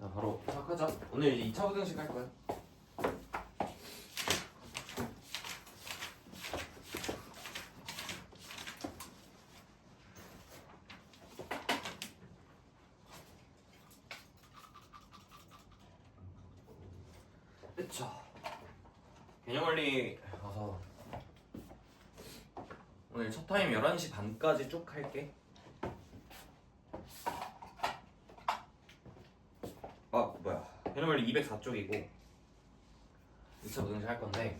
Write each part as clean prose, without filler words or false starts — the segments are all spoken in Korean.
자, 바로 시작하자. 오늘 이제 2차 부등식 할 거야. 그쵸. 개념원리 가서 오늘 첫 타임 11시 반까지 쭉 할게. 뭐야. 개념원리 204쪽이고 2차 부등식 할 건데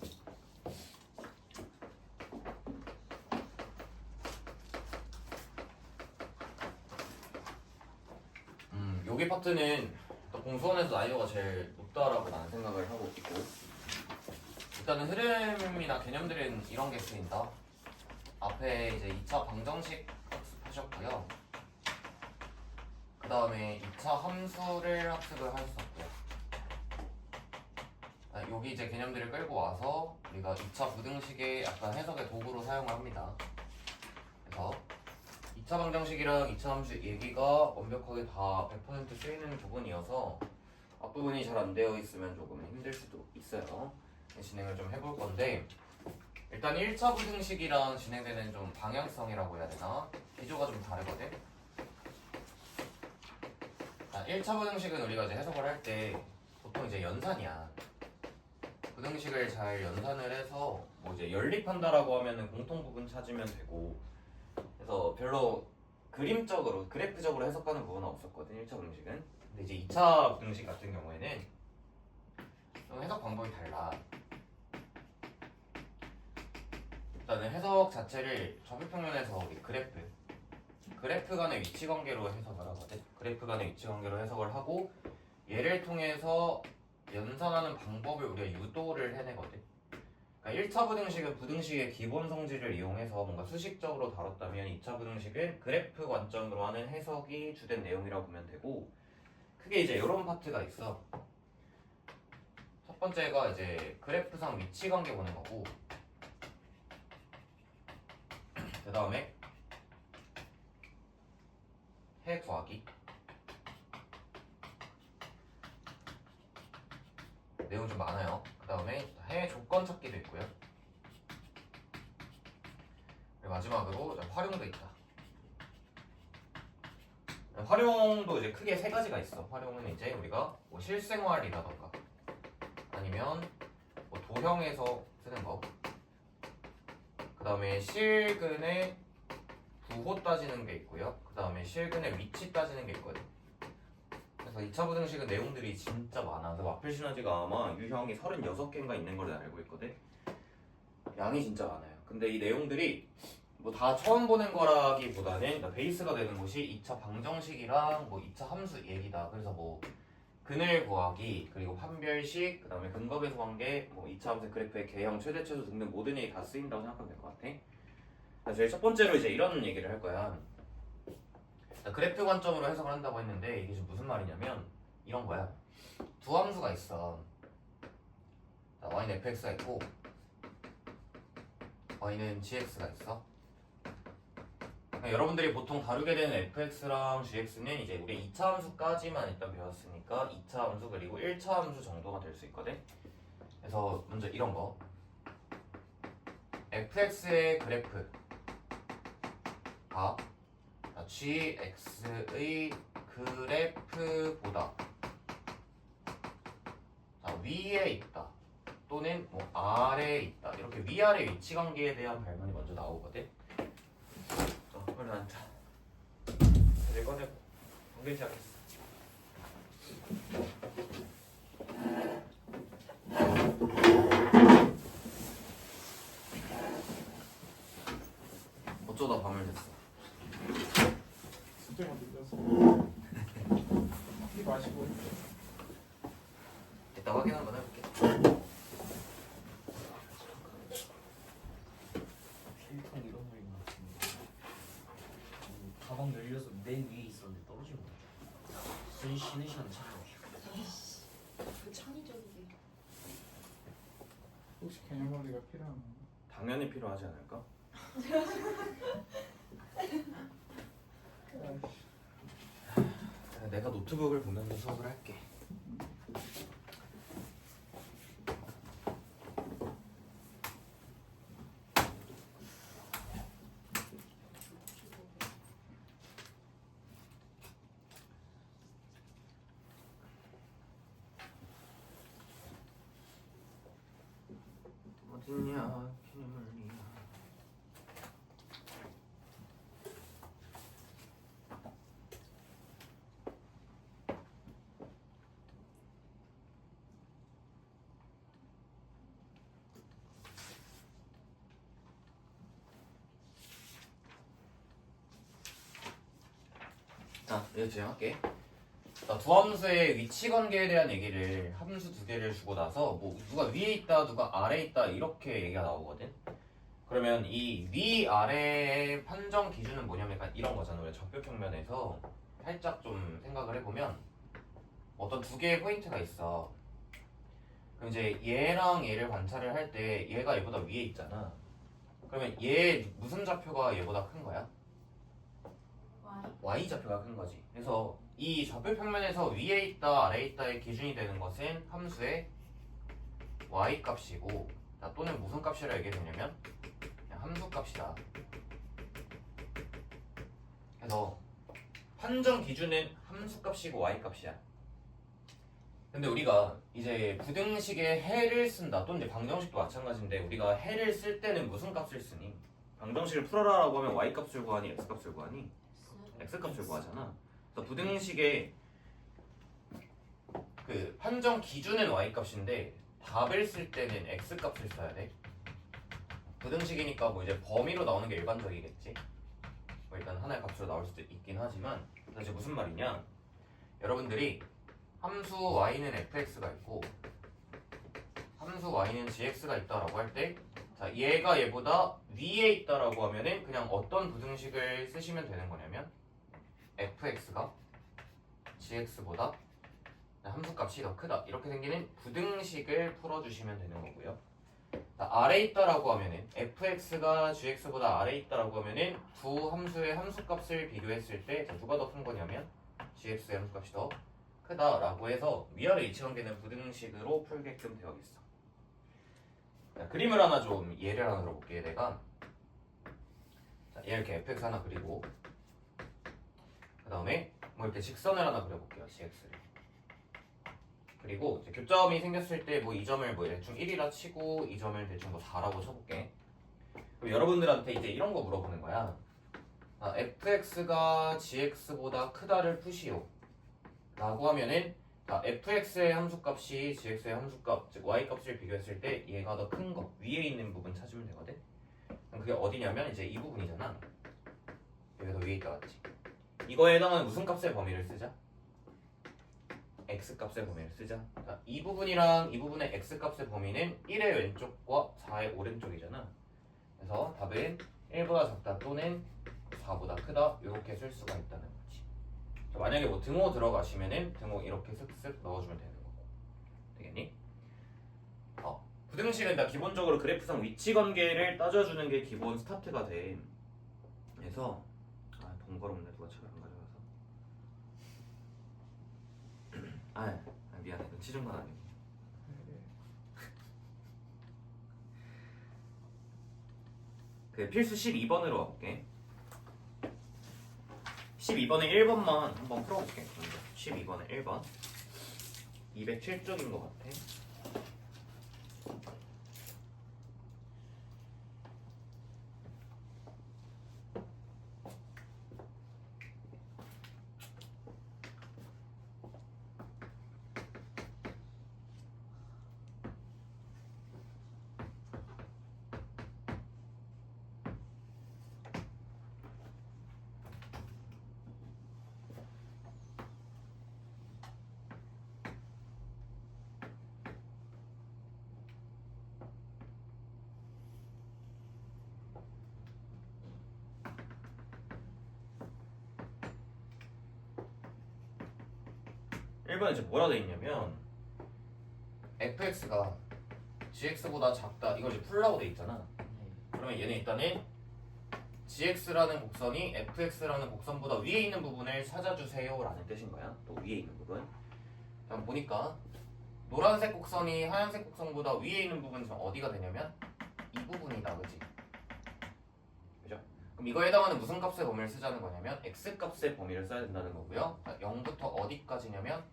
여기 파트는 공수원에서 난이도가 제일 높다라고 나는 생각을 하고 있고, 일단은 흐름이나 개념들은 이런 게 쓰인다. 앞에 이제 2차 방정식 학습하셨고요. 그 다음에 2차 함수를 학습을 하셨었고요. 여기 이제 개념들을 끌고 와서 우리가 2차 부등식의 약간 해석의 도구로 사용을 합니다. 그래서 2차 방정식이랑 2차 함수 얘기가 완벽하게 다 100% 쓰이는 부분이어서 앞부분이 잘 안 되어 있으면 조금 힘들 수도 있어요. 진행을 좀 해볼 건데, 일단 1차 부등식이랑 진행되는 좀 방향성이라고 해야 되나? 기조가 좀 다르거든? 1차 부등식은 우리가 이제 해석을 할 때 보통 이제 연산이야. 부등식을 잘 연산을 해서 뭐 이제 연립한다라고 하면은 공통 부분 찾으면 되고, 그래서 별로 그림적으로, 그래프적으로 해석하는 부분은 없었거든, 1차 부등식은. 근데 이제 2차 부등식 같은 경우에는 좀 해석 방법이 달라. 일단은 해석 자체를 좌표평면에서 우리 그래프 간의 위치 관계로 해석을 하거든. 그래프 간의 위치 관계로 해석을 하고, 얘를 통해서 연산하는 방법을 우리가 유도를 해내거든. 그러니까 1차 부등식은 부등식의 기본 성질을 이용해서 뭔가 수식적으로 다뤘다면, 2차 부등식은 그래프 관점으로 하는 해석이 주된 내용이라고 보면 되고, 크게 이제 이런 파트가 있어. 첫 번째가 이제 그래프상 위치 관계 보는 거고, 그 다음에 해 구하기, 내용 좀 많아요. 그 다음에 해 조건 찾기도 있고요. 그리고 마지막으로 활용도 있다. 활용도 이제 크게 세 가지가 있어. 활용은 이제 우리가 뭐 실생활이라던가 아니면 뭐 도형에서 쓰는 거, 그 다음에 실근의 부호 따지는 게 있고요. 그 다음에 실근의 위치 따지는 게 있거든. 그래서 2차 부등식은 내용들이 진짜 많아. 그래서 마필 시너지가 아마 유형이 36개인가 있는 걸로 알고 있거든. 양이 진짜 많아요. 근데 이 내용들이 뭐 다 처음 보는 거라기보다는, 그러니까 베이스가 되는 곳이 2차 방정식이랑 뭐 2차 함수 얘기다. 그래서 뭐 근을 구하기, 그리고 판별식, 그 다음에 근거배수 관계, 뭐 2차 함수 그래프의 개형, 최대 최소 등등 모든 얘기 다 쓰인다고 생각하면 될 것 같아. 그래서 제일 첫 번째로 이제 이런 얘기를 할 거야. 그래프 관점으로 해석을 한다고 했는데, 이게 지금 무슨 말이냐면 이런 거야. 두 함수가 있어. y는 fx가 있고 y는 gx가 있어. 여러분들이 보통 다루게 되는 fx랑 gx는 이제 우리 2차 함수까지만 일단 배웠으니까 2차 함수 그리고 1차 함수 정도가 될 수 있거든. 그래서 먼저 이런 거, fx의 그래프가 gx의 그래프보다 위에 있다 또는 뭐 아래에 있다, 이렇게 위아래 위치 관계에 대한 발문이 먼저 나오거든. 빨리 앉아. 이제 꺼내고 공개 시작했어. 어쩌다 밤을 샜어. 진짜 만들었어. 이 마시고. 이따 확인 한번 해볼게. 필통 잃어버린 것 같은데. 가방 열려서 맨 위에 있었는데 떨어진 거 같아. 순 쉬는 시간에 찾아오셔. 그 창의적이게. 혹시 개념원리가 필요하나? 당연히 필요하지 않을까? 내가 노트북을 보면서 수업을 할게. 어딨냐 기물이야. 자, 이제 진행할게. 자, 두 함수의 위치 관계에 대한 얘기를 함수 두 개를 주고 나서 뭐 누가 위에 있다, 누가 아래에 있다 이렇게 얘기가 나오거든. 그러면 이 위아래의 판정 기준은 뭐냐면 약간 이런 거잖아. 우리가 적별평면에서 살짝 좀 생각을 해보면 어떤 두 개의 포인트가 있어. 그럼 이제 얘랑 얘를 관찰을 할 때 얘가 얘보다 위에 있잖아. 그러면 얘 무슨 좌표가 얘보다 큰 거야? y 좌표가 큰 거지. 그래서 이 좌표평면에서 위에 있다 아래에 있다의 기준이 되는 것은 함수의 y 값이고, 또는 무슨 값이라 얘기해주냐면 그냥 함수 값이다. 그래서 판정 기준은 함수 값이고 y 값이야. 근데 우리가 이제 부등식에 해를 쓴다, 또는 이제 방정식도 마찬가지인데 우리가 해를 쓸 때는 무슨 값을 쓰니? 방정식을 풀어라라고 하면 y 값을 구하니 x 값을 구하니? x 값을 구하잖아. 그래서 부등식의 그 판정 기준은 y 값인데 답을 쓸 때는 x 값을 써야 돼. 부등식이니까 뭐 이제 범위로 나오는 게 일반적이겠지. 뭐 일단 하나의 값으로 나올 수도 있긴 하지만, 그래서 이제 무슨 말이냐? 여러분들이 함수 y는 fx가 있고 함수 y는 gx가 있다라고 할 때, 자, 얘가 얘보다 위에 있다라고 하면은 그냥 어떤 부등식을 쓰시면 되는 거냐면 fx가 gx보다 함수값이 더 크다 이렇게 생기는 부등식을 풀어주시면 되는 거고요. 자, 아래 있다라고 하면은 fx가 gx보다 아래 있다라고 하면은 두 함수의 함수값을 비교했을 때 누가 더 큰 거냐면 gx의 함수값이 더 크다라고 해서 위아래 이치관계는 부등식으로 풀게끔 되어 있어. 자, 그림을 하나 좀 예를 하나 들어볼게. 내가 자, 얘 이렇게 fx 하나 그리고 그 다음에 뭐 이렇게 직선을 하나 그려볼게요. gx를. 그리고 이제 교점이 생겼을 때 뭐 이 점을 뭐 대충 1이라 치고 이 점을 대충 뭐 4라고 쳐볼게. 그럼 여러분들한테 이제 이런 거 물어보는 거야. fx가 gx보다 크다를 푸시오 라고 하면은, fx의 함수값이 gx의 함수값, 즉 y값을 비교했을 때 얘가 더 큰 거, 위에 있는 부분 찾으면 되거든. 그럼 그게 어디냐면 이제 이 부분이잖아. 여기가 더 위에 있다 맞지? 이거에 해당하는 무슨 값의 범위를 쓰자? x값의 범위를 쓰자. 자, 이 부분이랑 이 부분의 x값의 범위는 1의 왼쪽과 4의 오른쪽이잖아. 그래서 답은 1보다 작다 또는 4보다 크다 이렇게 쓸 수가 있다는 거지. 자, 만약에 뭐 등호 들어가시면은 등호 이렇게 슥슥 넣어주면 되는 거고. 되겠니? 부등식은 다 기본적으로 그래프상 위치 관계를 따져주는 게 기본 스타트가 돼. 그래서 번거롭네. 누가 책을 안 가져가서. 미안해. 눈치 준 건 아니고. 그 필수 12번으로 와볼게. 12번에 1번만 한번 풀어볼게. 12번에 1번 207쪽인 것 같아. 이제 뭐라 돼 있냐면 fx가 gx보다 작다 이걸 이제 풀라고 돼 있잖아. 그러면 얘는 일단은 gx라는 곡선이 fx라는 곡선보다 위에 있는 부분을 찾아주세요 라는 뜻인 거야. 또 위에 있는 부분. 그럼 보니까 노란색 곡선이 하얀색 곡선보다 위에 있는 부분은 어디가 되냐면 이 부분이다. 그치? 그죠? 그럼 이거에 해당하는 무슨 값의 범위를 쓰자는 거냐면 x값의 범위를 써야 된다는 거고요. 0부터 어디까지냐면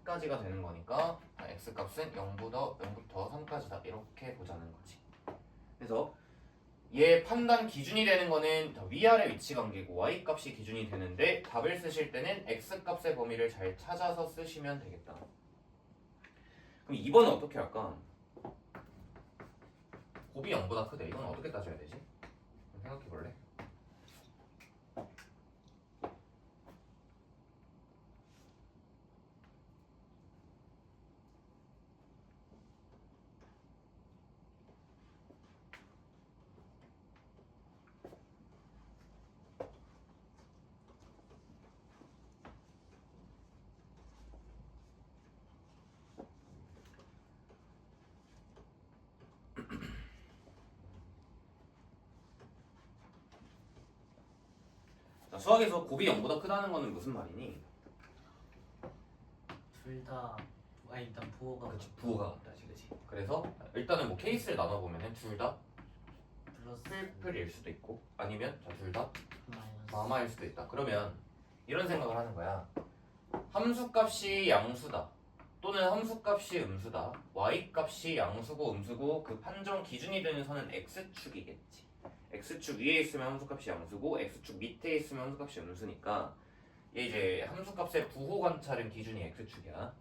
3까지가 되는 거니까 x값은 0부터 3까지다 이렇게 보자는 거지. 그래서 얘 판단 기준이 되는 거는 위아래 위치 관계고 y값이 기준이 되는데 답을 쓰실 때는 x값의 범위를 잘 찾아서 쓰시면 되겠다. 그럼 2번은 어떻게 할까? 곱이 0보다 크대. 이건 어떻게 따져야 되지? 생각해 볼래? 자, 수학에서 곱이 0보다 크다는 거는 무슨 말이니? 둘다 일단 부호가 그치, 부호가 같다지, 그치? 그래서 일단은 뭐 케이스를 나눠보면은 둘 다 플러스 풀풀일 수도 있고 아니면 둘 다 마이너스 마마일 수도 있다. 그러면 이런 생각을 하는 거야. 함수값이 양수다 또는 함수값이 음수다. y값이 양수고 음수고 그 판정 기준이 되는 선은 x축이겠지. x축 위에 있으면 함수값이 양수고 x축 밑에 있으면 함수값이 음수니까 얘 이제 함수값의 부호 관찰은 기준이 x축이야.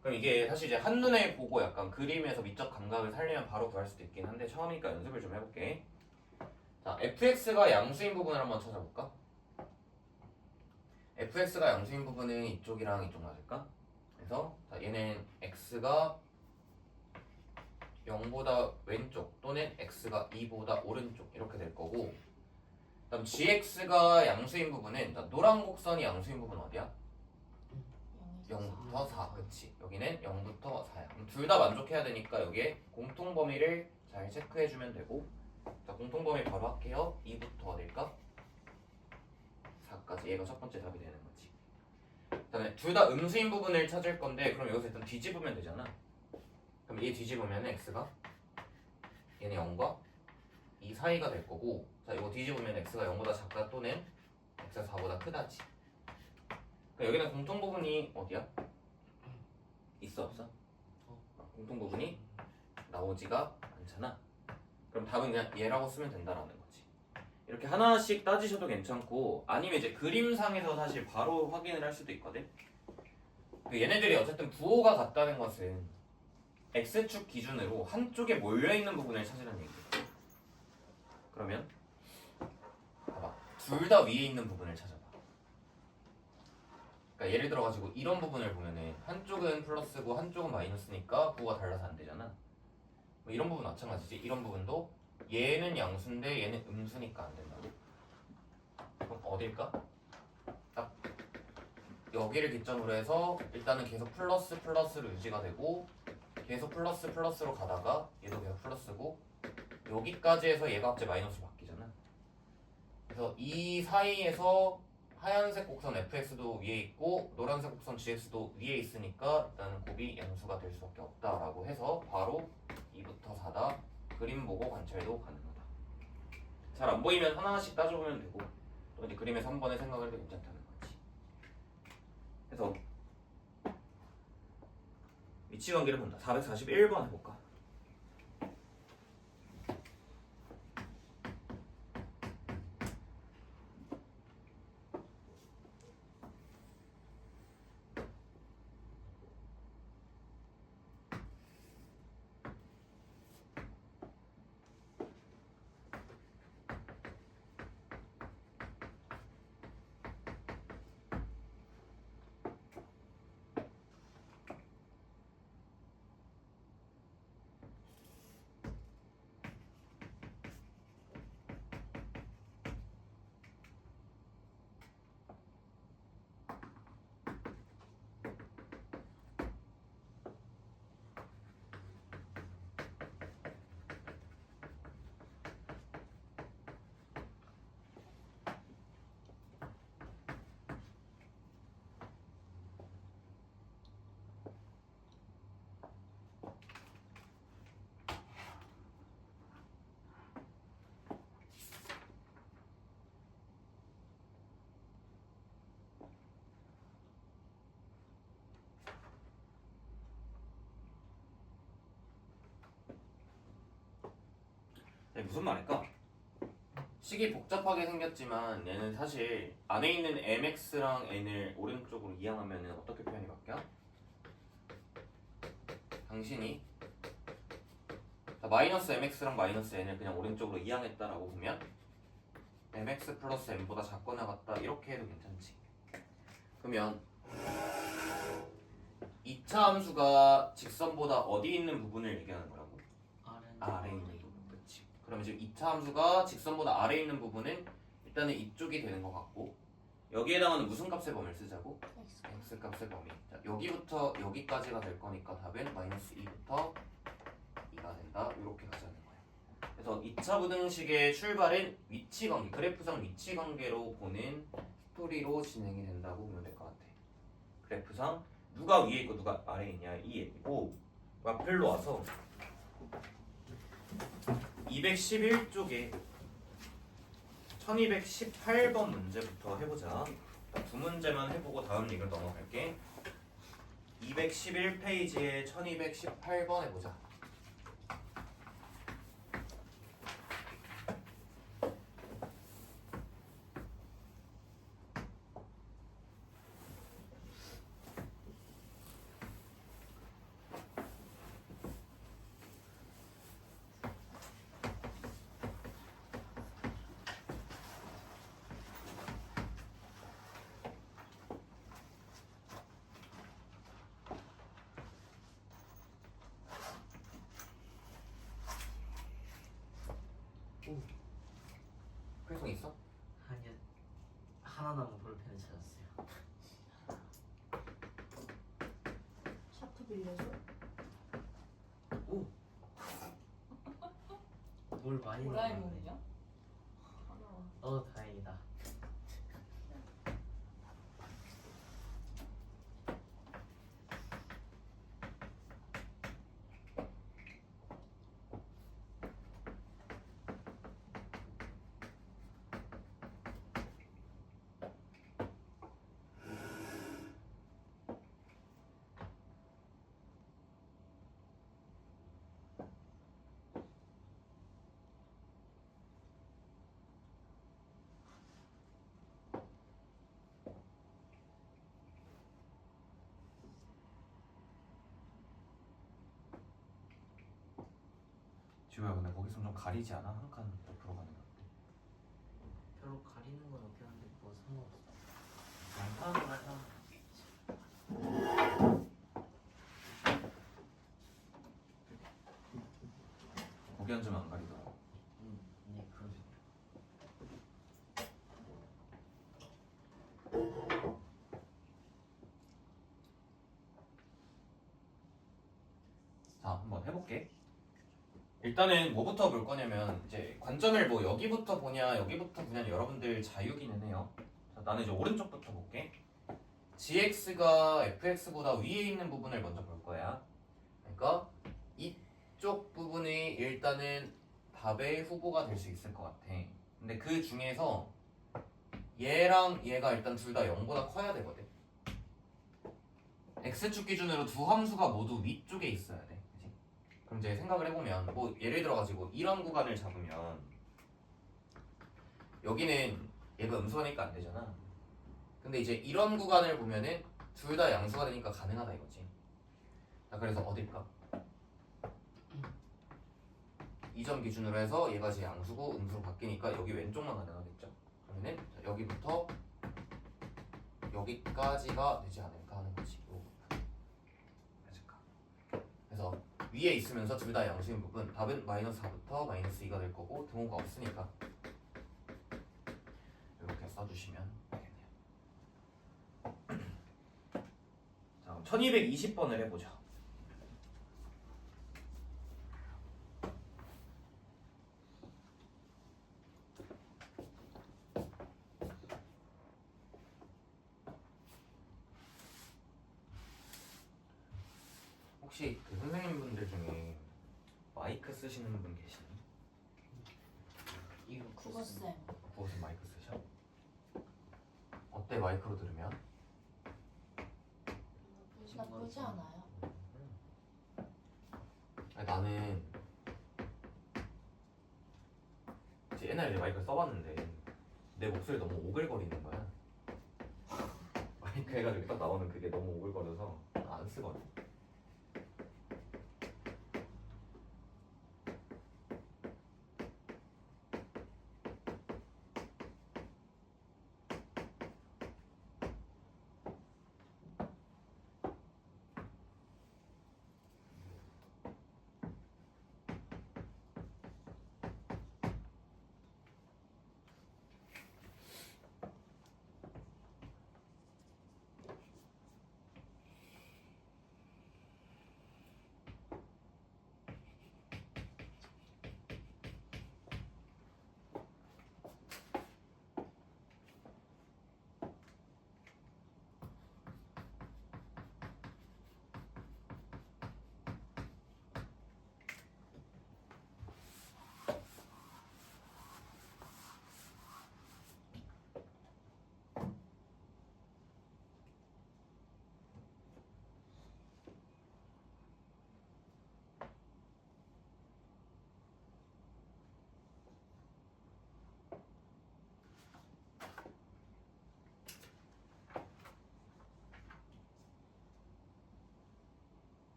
그럼 이게 사실 이제 한눈에 보고 약간 그림에서 미적 감각을 살리면 바로 구할 수도 있긴 한데 처음이니까 연습을 좀 해볼게. 자, fx가 양수인 부분을 한번 찾아볼까? fx가 양수인 부분은 이쪽이랑 이쪽 맞을까? 그래서 자, 얘는 x가 0보다 왼쪽 또는 x가 2보다 오른쪽 이렇게 될 거고, 그다음 gx가 양수인 부분은 자, 노란 곡선이 양수인 부분 어디야? 0부터 4, 그치? 여기는 0부터 4야. 그럼 둘 다 만족해야 되니까 여기에 공통 범위를 잘 체크해주면 되고, 자, 공통 범위 바로 할게요. 2부터 어딜까? 4까지. 얘가 첫 번째 답이 되는 거지. 그다음에 둘 다 음수인 부분을 찾을 건데, 그럼 여기서 일단 뒤집으면 되잖아. 그럼 얘 뒤집으면 x가 얘는 0과 2 사이가 될 거고, 자, 이거 뒤집으면 x가 0보다 작다 또는 x가 4보다 크다지. 그러니까 여기는 공통 부분이 어디야? 있어 없어? 공통 부분이 나오지가 않잖아. 그럼 답은 그냥 얘라고 쓰면 된다라는 거지. 이렇게 하나씩 따지셔도 괜찮고 아니면 이제 그림상에서 사실 바로 확인을 할 수도 있거든. 얘네들이 어쨌든 부호가 같다는 것은 x축 기준으로 한쪽에 몰려있는 부분을 찾으라는 얘기야. 그러면 봐봐, 둘 다 위에 있는 부분을 찾아봐. 그러니까 예를 들어가지고 이런 부분을 보면은 한쪽은 플러스고 한쪽은 마이너스니까 부호가 달라서 안 되잖아. 뭐 이런 부분 마찬가지지. 이런 부분도 얘는 양수인데 얘는 음수니까 안 된다고. 그럼 어딜까? 딱 여기를 기점으로 해서 일단은 계속 플러스 플러스로 유지가 되고 계속 플러스 플러스로 가다가 얘도 계속 플러스고 여기까지 해서 얘가 갑자기 마이너스로 바뀌잖아. 그래서 이 사이에서 하얀색 곡선 fx도 위에 있고 노란색 곡선 gx도 위에 있으니까 일단은 곱이 양수가 될 수밖에 없다라고 해서 바로 2부터 4다. 그림 보고 관찰도 가능하다. 잘 안 보이면 하나씩 따져보면 되고 또 이제 그림에서 한 번에 생각을 해도 괜찮다는 거지. 그래서 위치 관계를 본다. 441번 해볼까? 무슨 말일까? 식이 복잡하게 생겼지만 얘는 사실 안에 있는 mx랑 n을 오른쪽으로 이항하면 어떻게 표현이 바뀌어? 당신이 마이너스 mx랑 마이너스 n을 그냥 오른쪽으로 이항했다라고 보면 mx 플러스 n보다 작거나 같다 이렇게 해도 괜찮지. 그러면 2차 함수가 직선보다 어디 있는 부분을 얘기하는 거라고? 아래에 있는 부분. 그렇지. 그러면 지금 2차 함수가 직선보다 아래에 있는 부분은 일단은 이쪽이 되는 것 같고 여기에 해당하는 무슨 값의 범위를 쓰자고? x 값의 범위. 자, 여기부터 여기까지가 될 거니까 답은 마이너스 2부터 2가 된다. 이렇게 가자는 거예요. 그래서 2차 부등식의 출발은 위치관계, 그래프상 위치관계로 보는 스토리로 진행이 된다고 보면 될 것 같아. 그래프상 누가 위에 있고 누가 아래에 있냐 이 얘기고 와플로 와서 211쪽에 1218번 문제부터 해보자. 두 문제만 해보고 다음 얘기를 넘어갈게. 211페이지에 1218번 해보자. 회성 있어? 아니요. 하나 남은 볼펜을 찾았어요. 샤프 빌려줘. 오. 뭘 많이 넣었네. 도라에몽이야? 하나. 다행이다. 지우야 근데 거기서 좀 가리지 않아? 한 칸 옆으로 가는 거. 별로 가리는 건 없긴 한데 뭐 상관없어. 맞아. 거기 앉으면 안 가리더라. 네 그러죠. 자 한번 해볼게. 일단은 뭐부터 볼 거냐면 이제 관점을 뭐 여기부터 보냐 여기부터 보냐 여러분들 자유기는 해요. 자, 나는 이제 오른쪽부터 볼게. gx가 fx보다 위에 있는 부분을 먼저 볼 거야. 그러니까 이쪽 부분이 일단은 답의 후보가 될 수 있을 것 같아. 근데 그 중에서 얘랑 얘가 일단 둘 다 0보다 커야 되거든. x축 기준으로 두 함수가 모두 위쪽에 있어야 돼. 그치? 그럼 이제 생각을 해보면 뭐 예를 들어가지고 이런 구간을 잡으면 여기는 얘가 음수하니까 안 되잖아. 근데 이제 이런 구간을 보면은 둘 다 양수가 되니까 가능하다 이거지. 자, 그래서 어딜까? 이 점 기준으로 해서 얘가 이제 양수고 음수로 바뀌니까 여기 왼쪽만 가능하겠죠. 그러면은 자, 여기부터 여기까지가 되지 않을까 하는 거지. 요 부분. 맞을까? 그래서 위에 있으면서 둘 다 양수인 부분 답은 마이너스 4부터 마이너스 2가 될 거고 등호가 없으니까 이렇게 써주시면 되겠네요. 자, 그럼 1220번을 해보자. 혹시 그 선생님분들 중에 마이크 쓰시는 분 계시니? 이거 국어쌤. 무슨 마이크 쓰셔? 어때 마이크로 들으면? 나쁘지 않아요. 아니, 나는 전에 이제 마이크를 써봤는데 내 목소리 너무 오글거리는 거야. 마이크 해가지고 딱 나오는 그게 너무 오글거려서 안 쓰거든.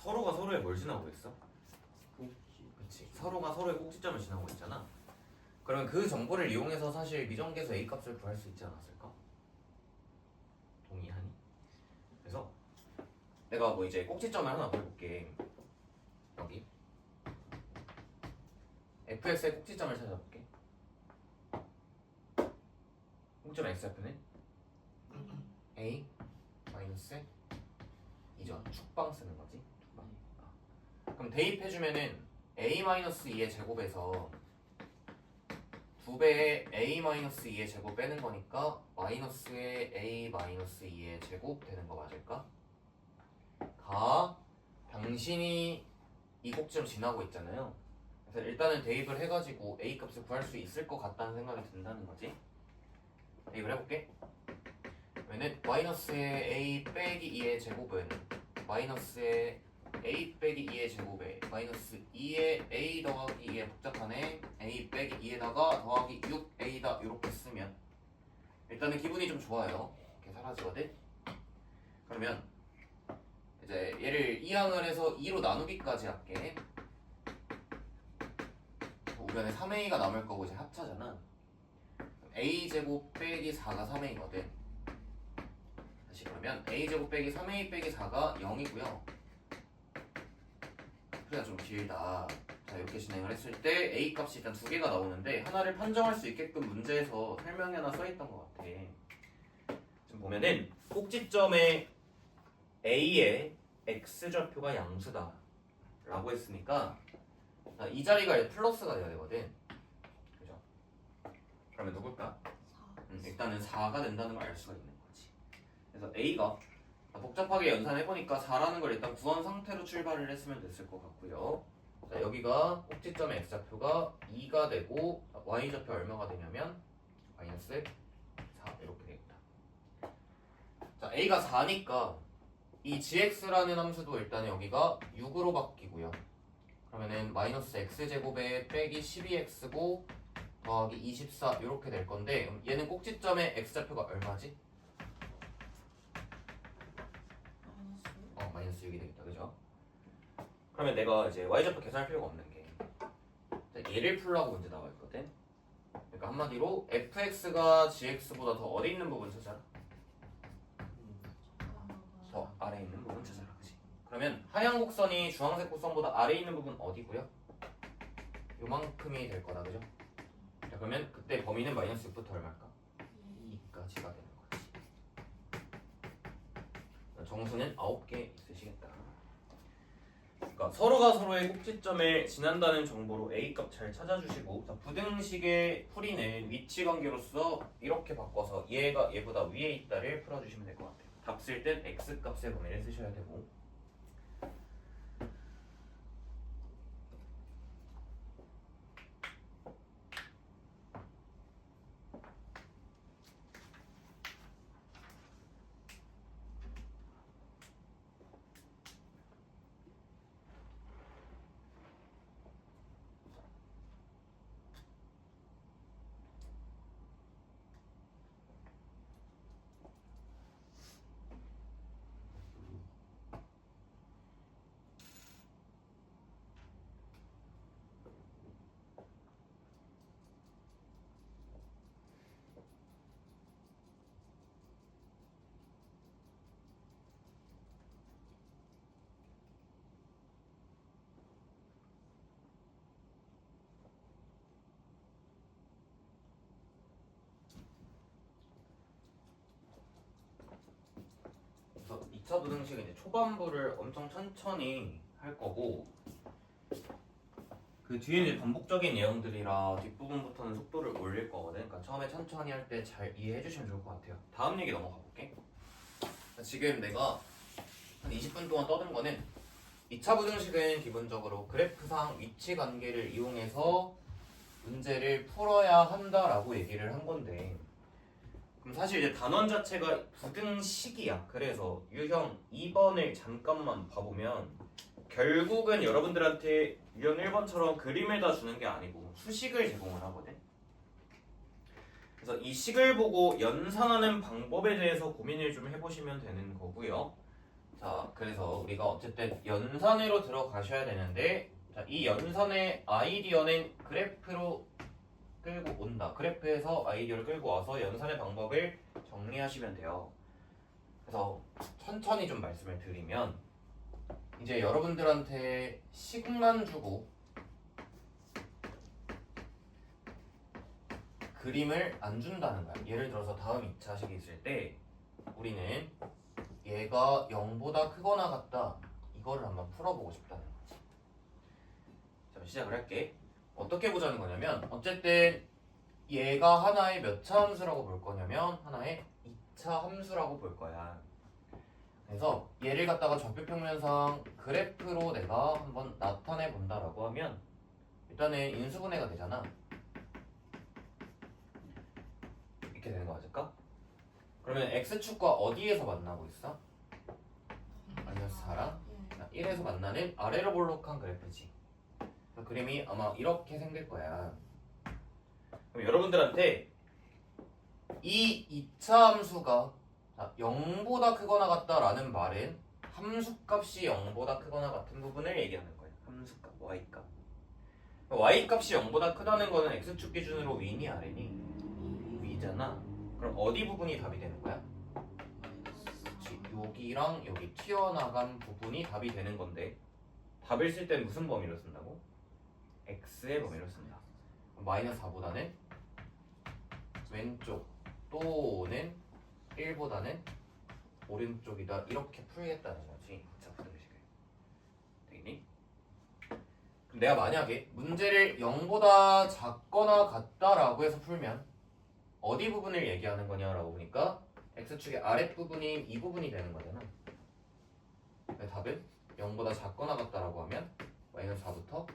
서로가 서로의 뭘 지나고 있어? 그치. 서로가 서로의 꼭지점을 지나고 있잖아. 그러면 그 정보를 이용해서 사실 미정계에서 A 값을 구할 수 있지 않았을까? 동의하니? 그래서 내가 뭐 이제 꼭지점을 하나 구해볼게. 여기 fx의 꼭지점을 찾아볼게. 꼭지점 x좌표는 a 마이너스 2전 축방 쓰는 거지. 축방. 그럼 대입해주면은 a-2의 제곱에서 2배의 a-2의 제곱 빼는 거니까 마이너스의 a-2의 제곱 되는 거 맞을까? 당신이 이 꼭지점 지나고 있잖아요. 그래서 일단은 대입을 해가지고 a 값을 구할 수 있을 것 같다는 생각이 든다는 거지. 대입을 해볼게. 그러면은 마이너스의 a 빼기 2의 제곱은 마이너스의 a 빼기 2의 제곱에 마이너스 2의 a 더하기 2의 복잡하네 a 빼기 2에다가 더하기 6a다 이렇게 쓰면 일단은 기분이 좀 좋아요. 이렇게 사라지거든. 그러면 이제 얘를 이항을 해서 2로 나누기까지 할게. 우변에 3a가 남을 거고 이제 합차잖아. a제곱 빼기 4가 3a거든. 다시 그러면 a제곱 빼기 3a 빼기 4가 0이고요. 풀이가 좀 길다. 자, 이렇게 진행을 했을 때 a 값이 일단 두 개가 나오는데 하나를 판정할 수 있게끔 문제에서 설명이 하나 써있던 것 같아. 지금 보면은 꼭지점에 a의 x좌표가 양수다 라고 했으니까 이 자리가 이제 플러스가 돼야 되거든. 그죠? 그러면 누굴까? 4. 일단은 4가 된다는 걸 알 수가 있는 거지. 그래서 a가 복잡하게 연산해보니까 4라는 걸 일단 구한 상태로 출발을 했으면 됐을 것 같고요. 자, 여기가 꼭지점의 x좌표가 2가 되고 y좌표 얼마가 되냐면 마이너스 4 이렇게 되겠다. 자, a가 4니까 이 gx라는 함수도 일단 여기가 6으로 바뀌고요. 그러면은 마이너스 x제곱에 빼기 12x고 더하기 24 이렇게 될 건데 얘는 꼭지점의 x좌표가 얼마지? 마이너스 6이 되겠다. 그죠? 그러면 내가 이제 y좌표 계산할 필요가 없는 게 얘를 풀라고 문제 나와 있거든. 그러니까 한마디로 fx가 gx보다 더 어디 있는 부분 찾아라. 더 아래에 있는 부분 찾아라. 그치? 그러면 하얀 곡선이 주황색 곡선보다 아래에 있는 부분 어디고요? 요만큼이 될 거다. 그죠? 자, 그러면 그때 범위는 마이너스 6부터 얼마일까? 2까지가 되는 거지. 정수는 9개 있으시겠다. 그러니까 서로가 서로의 꼭지점을 지난다는 정보로 A 값 잘 찾아주시고, 자, 부등식의 풀이는 위치 관계로서 이렇게 바꿔서 얘가 얘보다 위에 있다를 풀어주시면 될 것 같아요. 답 쓸 땐 x 값의 범위를 쓰셔야 되고. 그래서 2차 부등식은 이제 초반부를 엄청 천천히 할 거고, 그 뒤에는 이제 반복적인 내용들이라 뒷부분부터는 속도를 올릴 거거든. 그러니까 처음에 천천히 할 때 잘 이해해 주시면 좋을 것 같아요. 다음 얘기 넘어가 볼게. 지금 내가 한 20분 동안 떠든 거는 2차 부등식은 기본적으로 그래프상 위치 관계를 이용해서 문제를 풀어야 한다라고 얘기를 한 건데, 그럼 사실 이제 단원 자체가 부등식이야. 그래서 유형 2번을 잠깐만 봐보면 결국은 여러분들한테 유형 1번처럼 그림에다 주는 게 아니고 수식을 제공을 하거든. 그래서 이 식을 보고 연산하는 방법에 대해서 고민을 좀 해보시면 되는 거고요. 자, 그래서 우리가 어쨌든 연산으로 들어가셔야 되는데, 자, 이 연산의 아이디어는 그래프로 끌고 온다. 그래프에서 아이디어를 끌고 와서 연산의 방법을 정리하시면 돼요. 그래서 천천히 좀 말씀을 드리면, 이제 여러분들한테 식만 주고 그림을 안 준다는 거야. 예를 들어서 다음 2차 식이 있을 때 우리는 얘가 0보다 크거나 같다, 이거를 한번 풀어보고 싶다는 거지. 자, 시작을 할게. 어떻게 보자는 거냐면, 어쨌든 얘가 하나의 몇 차 함수라고 볼 거냐면 하나의 2차 함수라고 볼 거야. 그래서 얘를 갖다가 좌표평면상 그래프로 내가 한번 나타내 본다라고 하면 일단은 인수분해가 되잖아. 이렇게 되는 거 맞을까? 그러면 x축과 어디에서 만나고 있어? 마이너스 4랑 1에서 만나는 아래로 볼록한 그래프지. 그림이 아마 이렇게 생길 거야. 그럼 여러분들한테 이 2차 함수가 0보다 크거나 같다라는 말은 함수값이 0보다 크거나 같은 부분을 얘기하는 거예요. 함수값, y값. y값이 0보다 크다는 거는 x축 기준으로 위니 아래니? 위잖아. 그럼 어디 부분이 답이 되는 거야? 그치, 여기랑 여기 튀어나간 부분이 답이 되는 건데, 답을 쓸 땐 무슨 범위로 쓴다고? x의 범위로 쓴다. 마이너스 4보다는 왼쪽 또는 1보다는 오른쪽이다, 이렇게 풀겠다는 거지. 자, 부등식을. 되겠니? 그럼 내가 만약에 문제를 0보다 작거나 같다라고 해서 풀면 어디 부분을 얘기하는 거냐라고 보니까 x축의 아랫부분인 이 부분이 되는 거잖아. 답은 0보다 작거나 같다라고 하면 마이너스 4부터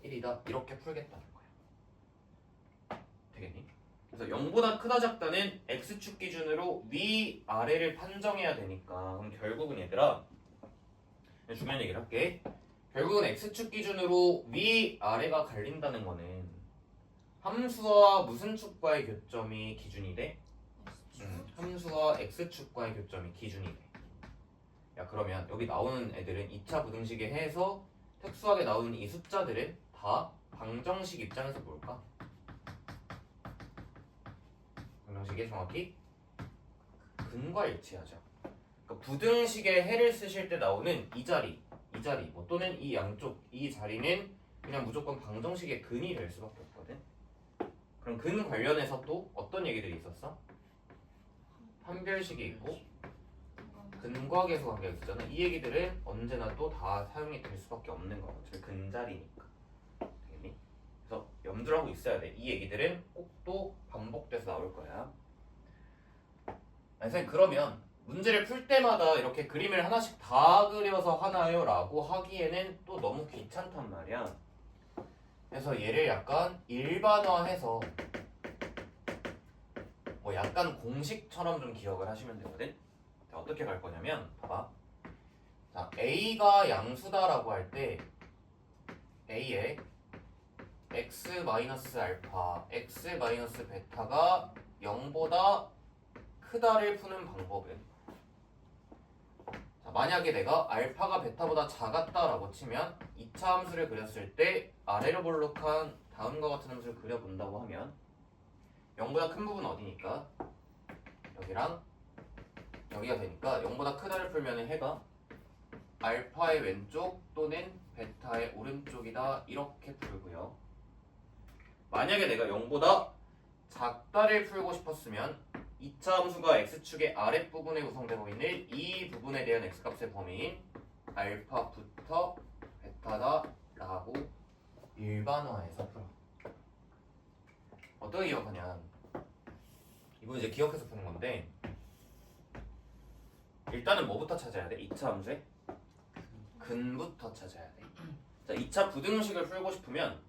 1이다, 이렇게 풀겠다는 거야. 되겠니? 그래서 0보다 크다 작다는 x축 기준으로 위 아래를 판정해야 되니까, 그럼 결국은 얘들아 중요한 얘기를 할게. 결국은 x축 기준으로 위 아래가 갈린다는 거는 함수와 무슨 축과의 교점이 기준이 돼? 함수와 x축과의 교점이 기준이 돼. 야, 그러면 여기 나오는 애들은 2차 부등식에 해서 특수하게 나오는 이 숫자들은 다 방정식 입장에서 뭘까? 방정식이 정확히 근과 일치하죠. 그러니까 부등식의 해를 쓰실 때 나오는 이 자리 뭐 또는 이 양쪽 이 자리는 그냥 무조건 방정식의 근이 될 수밖에 없거든. 그럼 근 관련해서 또 어떤 얘기들이 있었어? 판별식이 있고, 그 근과계수 관계가 있잖아. 이 얘기들은 언제나 또 다 사용이 될 수밖에 없는 거야. 어차피 근자리니까. 되겠니? 그래서 염두를 하고 있어야 돼. 이 얘기들은 꼭 또 반복돼서 나올 거야. 아니, 선생님 그러면 문제를 풀 때마다 이렇게 그림을 하나씩 다 그려서 하나요? 라고 하기에는 또 너무 귀찮단 말이야. 그래서 얘를 약간 일반화해서 뭐 약간 공식처럼 좀 기억을 하시면 되거든. 자, 어떻게 갈 거냐면 봐봐. 자, A가 양수다라고 할 때 A에 x-알파, x-베타가 0보다 크다를 푸는 방법은, 자, 만약에 내가 알파가 베타보다 작았다라고 치면 2차 함수를 그렸을 때 아래로 볼록한 다음과 같은 함수를 그려본다고 하면 0보다 큰 부분 어디니까 여기랑 여기가 되니까 0보다 크다를 풀면 해가 알파의 왼쪽 또는 베타의 오른쪽이다 이렇게 풀고요. 만약에 내가 0보다 작다를 풀고 싶었으면 2차 함수가 x축의 아랫부분에 구성되고 있는 이 부분에 대한 x값의 범위인 알파부터 베타다 라고 일반화해서 풀어. 어떻게 기억하냐, 이거 이제 기억해서 푸는 건데 일단은 뭐부터 찾아야 돼? 2차 함수의 근부터 찾아야 돼. 자, 2차 부등식을 풀고 싶으면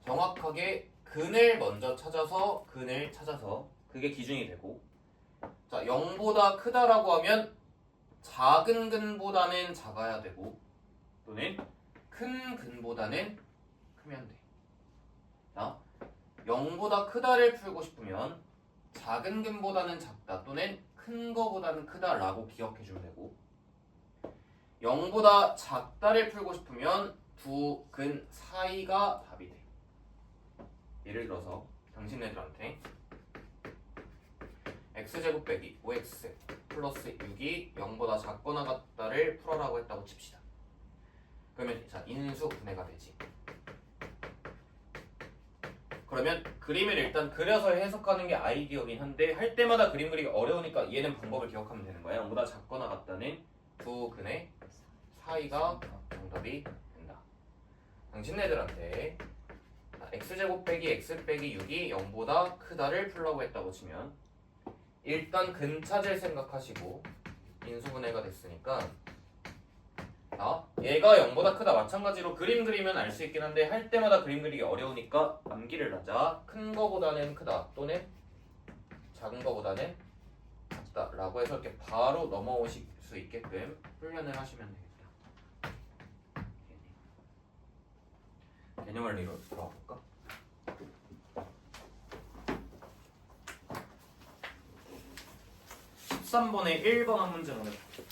정확하게 근을 먼저 찾아서 그게 기준이 되고, 자 0보다 크다라고 하면 작은 근보다는 작아야 되고 또는 큰 근보다는 크면 돼. 자 0보다 크다를 풀고 싶으면 작은 근보다는 작다 또는 큰 거보다는 크다라고 기억해주면 되고, 0보다 작다를 풀고 싶으면 두 근 사이가 답이 돼. 예를 들어서 당신네들한테 x제곱 빼기 5x 플러스 6이 0보다 작거나 같다를 풀어라고 했다고 칩시다. 그러면 자 인수 분해가 되지. 그러면 그림을 일단 그려서 해석하는 게 아이디어긴 한데 할 때마다 그림 그리기 어려우니까 얘는 방법을 기억하면 되는 거야. 0보다 작거나 같다는 두 근의 사이가 정답이 된다. 당신네들한테 x제곱 빼기 x 빼기 6이 0보다 크다를 풀라고 했다고 치면 일단 근 찾을 생각하시고 인수분해가 됐으니까 얘가 0보다 크다. 마찬가지로 그림 그리면 알 수 있긴 한데 할 때마다 그림 그리기 어려우니까 암기를 하자. 큰 거보다는 크다 또는 작은 거보다는 작다 라고 해서 이렇게 바로 넘어오실 수 있게끔 훈련을 하시면 되겠다. 개념 원리로 들어가 볼까? (13번에) 1번 한 문제만 해볼게.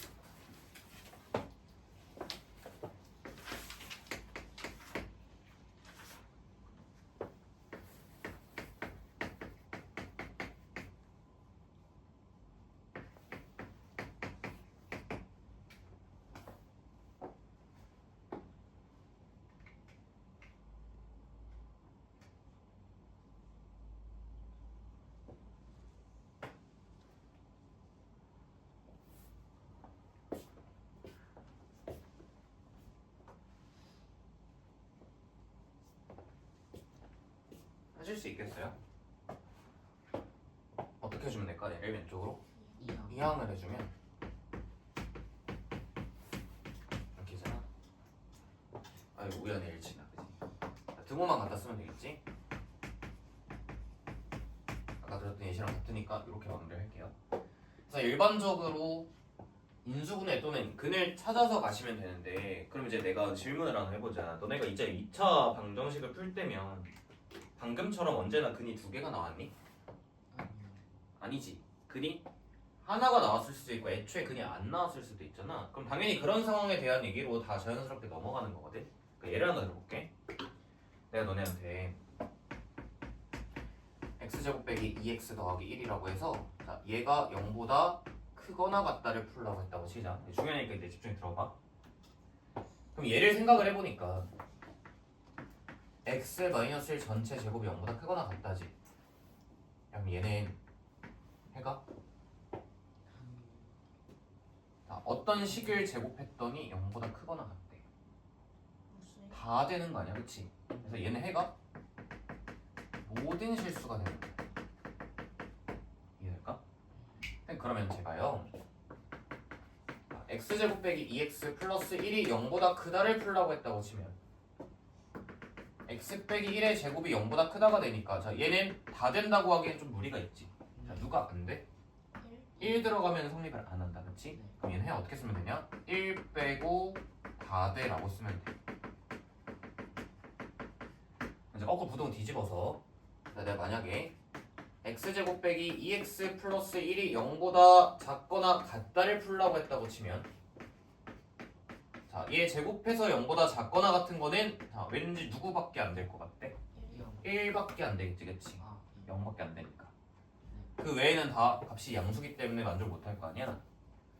하실 수 있겠어요? 어떻게 해주면 될까? 얘를 왼쪽으로 이항을 해주면 이렇게잖아. 아이고 우연의 일치다, 그치? 등호만 갖다 쓰면 되겠지? 아까 들었던 예시랑 같으니까 이렇게 마무리를 할게요. 그래서 일반적으로 인수분해 또는 근을 찾아서 가시면 되는데, 그럼 이제 내가 질문을 하나 해보자. 너네가 이제 2차 방정식을 풀 때면 방금처럼 언제나 근이 두 개가 나왔니? 아니지. 근이 하나가 나왔을 수도 있고 애초에 근이 안 나왔을 수도 있잖아. 그럼 당연히 그런 상황에 대한 얘기로 다 자연스럽게 넘어가는 거거든. 그러니까 예를 하나 들어볼게. 내가 너네한테 x제곱 빼기 2x 더하기 1이라고 해서 자, 얘가 0보다 크거나 같다를 풀라고 했다고 치자. 중요하니까 이제 집중해 들어봐. 그럼 얘를 생각을 해보니까 x-1 전체 제곱이 0보다 크거나 같다지. 그럼 얘는 해가 자, 어떤 식을 제곱했더니 0보다 크거나 같대. 무슨 다 되는 거 아니야, 그치? 그래서 얘는 해가 모든 실수가 되는 거야. 이해될까? 그러면 제가요 x제곱 빼기 2x 플러스 1이 0보다 크다를 풀라고 했다고 치면 x 빼기 1의 제곱이 0보다 크다가 되니까 자 얘는 다 된다고 하기엔 좀 무리가 있지. 자 누가 안 돼? 1 들어가면 성립을 안 한다, 그치? 그럼 얘는 해 어떻게 쓰면 되냐? 1 빼고 다 돼라고 쓰면 돼. 이제 거꾸로 부동 뒤집어서 내가 만약에 x제곱 빼기 2x 플러스 1이 0보다 작거나 같다를 풀라고 했다고 치면 자, 얘 제곱해서 0보다 작거나 같은 거는 자, 왠지 누구밖에 안 될 것 같대? 1밖에 안 되겠지, 그치? 0밖에 안 되니까. 그 외에는 다 값이 양수기 때문에 만족 못 할 거 아니야?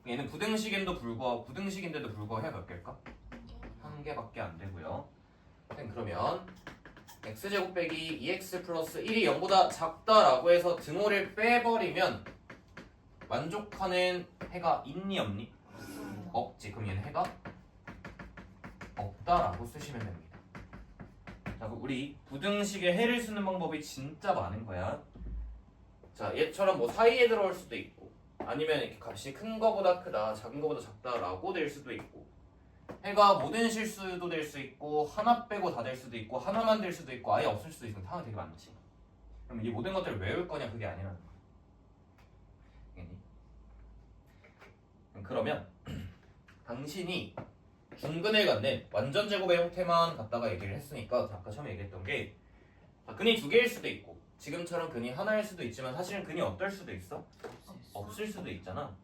얘는 부등식인데도 불구하고 해가 몇 개일까? 한 개밖에 안 되고요. 그러면 x제곱 빼기 2x 플러스 1이 0보다 작다라고 해서 등호를 빼버리면 만족하는 해가 있니 없니? 없지. 그럼 얘는 해가 없다라고 쓰시면 됩니다. 자, 그럼 우리 부등식의 해를 쓰는 방법이 진짜 많은 거야. 자, 얘처럼 뭐 사이에 들어올 수도 있고 아니면 이렇게 값이 큰 거보다 크다, 작은 거보다 작다라고 될 수도 있고 해가 모든 실수도 될 수 있고 하나 빼고 다 될 수도 있고 하나만 될 수도 있고 아예 없을 수도 있고 상황이 되게 많지. 그럼 이 모든 것들을 외울 거냐 그게 아니라는 거야. 알겠니? 그러면 당신이 중근을 갖는 완전 제곱의 형태만 갖다가 얘기를 했으니까 아까 처음에 얘기했던 게 근이 두 개일 수도 있고 지금처럼 근이 하나일 수도 있지만 사실은 근이 어떨 수도 있어? 없을 수도 있잖아.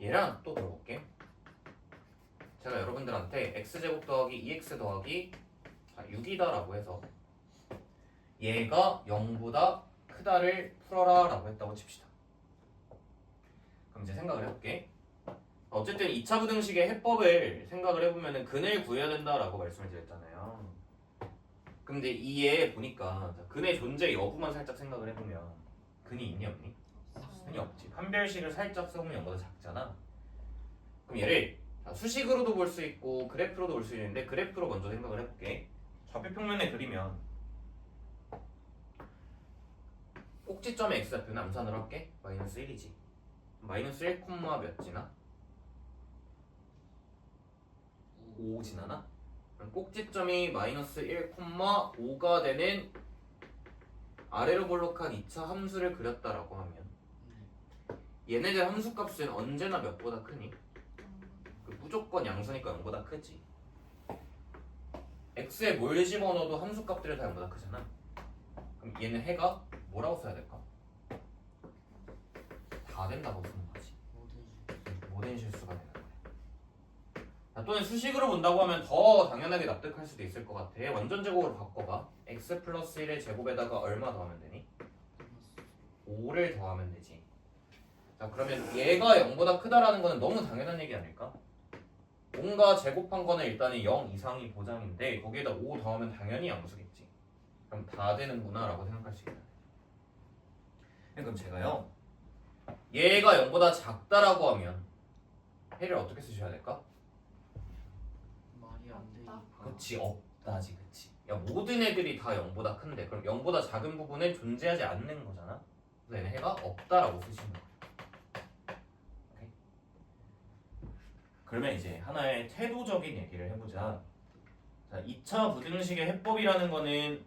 얘랑 또 들어볼게. 제가 여러분들한테 x제곱 더하기 2x 더하기 6이다 라고 해서 얘가 0보다 크다를 풀어라 라고 했다고 칩시다. 그럼 이제 생각을 해볼게. 어쨌든 2차 부등식의 해법을 생각을 해보면 근을 구해야 된다라고 말씀을 드렸잖아요. 근데 이에 보니까 근의 존재 여부만 살짝 생각을 해보면 근이 있니 없니? 근이 없지. 판별식을 살짝 써보면 0보다 작잖아. 그럼 얘를 수식으로도 볼 수 있고 그래프로도 볼 수 있는데 그래프로 먼저 생각을 해볼게. 좌표평면에 그리면 꼭지점의 x좌표는 암산을 할게. 마이너스 1이지. 마이너스 1, 몇 지나? 5 지나나? 그럼 꼭지점이 마이너스 1, 5가 되는 아래로 볼록한 2차 함수를 그렸다라고 하면 얘네들 함수값은 언제나 몇보다 크니? 무조건 양수니까 0보다 크지. x에 뭘 집어넣어도 함수값들이 다 0보다 크잖아. 그럼 얘는 해가 뭐라고 써야 될까? 다 된다고 쓰는 거지. 모든 실수가 되는 거야. 또는 수식으로 본다고 하면 더 당연하게 납득할 수도 있을 것 같아. 완전 제곱으로 바꿔봐. x 플러스 1의 제곱에다가 얼마 더하면 되니? 5를 더하면 되지. 자, 그러면 얘가 0보다 크다라는 거는 너무 당연한 얘기 아닐까? 뭔가 제곱한 거는 일단은 0 이상이 보장인데 거기에다 5 더하면 당연히 양수겠지. 그럼 다 되는구나 라고 생각할 수 있다. 그럼 제가요 얘가 0보다 작다라고 하면 해를 어떻게 쓰셔야 될까? 말이 안 되니까. 그치, 없다지. 그치. 야, 모든 애들이 다 0보다 큰데 그럼 0보다 작은 부분은 존재하지 않는 거잖아. 그래서 얘는 해가 없다라고 쓰시는 거야. 그러면 이제 하나의 태도적인 얘기를 해보자. 자, 2차 부등식의 해법이라는 거는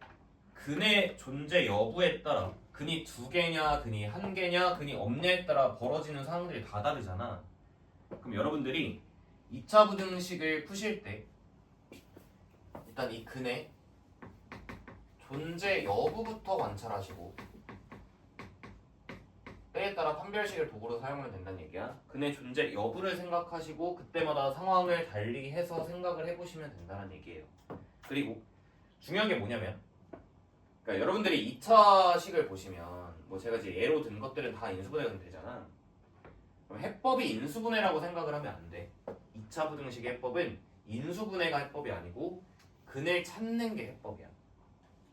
근의 존재 여부에 따라 근이 2개냐, 근이 1개냐, 근이 없냐에 따라 벌어지는 상황들이 다 다르잖아. 그럼 여러분들이 2차 부등식을 푸실 때 일단 이 근의 존재 여부부터 관찰하시고 때에 따라 판별식을 도구로 사용하면 된다는 얘기야. 근의 존재 여부를 생각하시고 그때마다 상황을 달리 해서 생각을 해보시면 된다는 얘기예요. 그리고 중요한 게 뭐냐면 그러니까 여러분들이 2차식을 보시면 뭐 제가 이제 예로 든 것들은 다 인수분해가 되잖아. 그럼 해법이 인수분해라고 생각을 하면 안 돼. 2차 부등식의 해법은 인수분해가 해법이 아니고 근을 찾는 게 해법이야.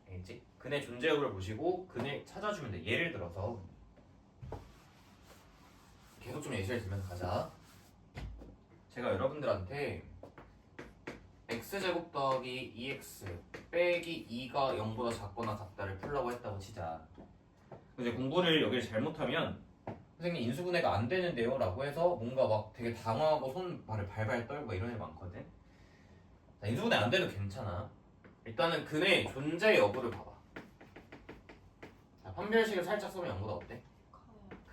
알겠지? 근의 존재 여부를 보시고 근을 찾아주면 돼. 예를 들어서 계속 좀 예시를 들면서 가자. 제가 여러분들한테 x제곱 더하기 2x 빼기 2가 0보다 작거나 같다를 풀라고 했다고 치자. 이제 공부를 여기를 잘못하면 선생님 인수분해가 안 되는데요 라고 해서 뭔가 막 되게 당황하고 손발을 발발 떨고 이런 애 많거든. 자, 인수분해 안 돼도 괜찮아. 일단은 근의 존재 여부를 봐봐. 자, 판별식을 살짝 써면 0보다 어때? 커요.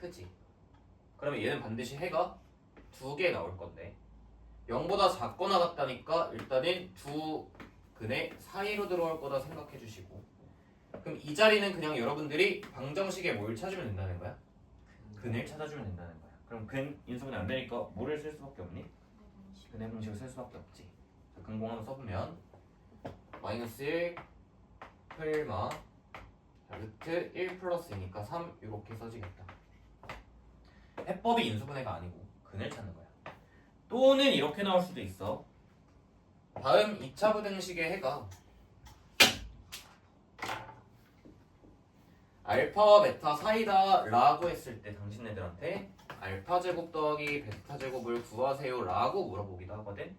크지. 그러면 얘는 반드시 해가 2개 나올 건데 0보다 작거나 같다니까 일단은 두 근의 사이로 들어올 거다 생각해 주시고, 그럼 이 자리는 그냥 여러분들이 방정식에 뭘 찾으면 된다는 거야? 근을 찾아주면 된다는 거야. 그럼 근 인수분해 안 되니까 뭐를 쓸 수밖에 없니? 근의 공식을 쓸 수밖에 없지. 자, 근공 한번 써보면 마이너스 1 플마 루트 1 플러스 2니까 3 이렇게 써지겠다. 해법이 인수분해가 아니고 근을 찾는 거야. 또는 이렇게 나올 수도 있어. 다음 2차 부등식의 해가 알파와 베타 사이다 라고 했을 때 당신네들한테 알파 제곱 더하기 베타 제곱을 구하세요 라고 물어보기도 하거든.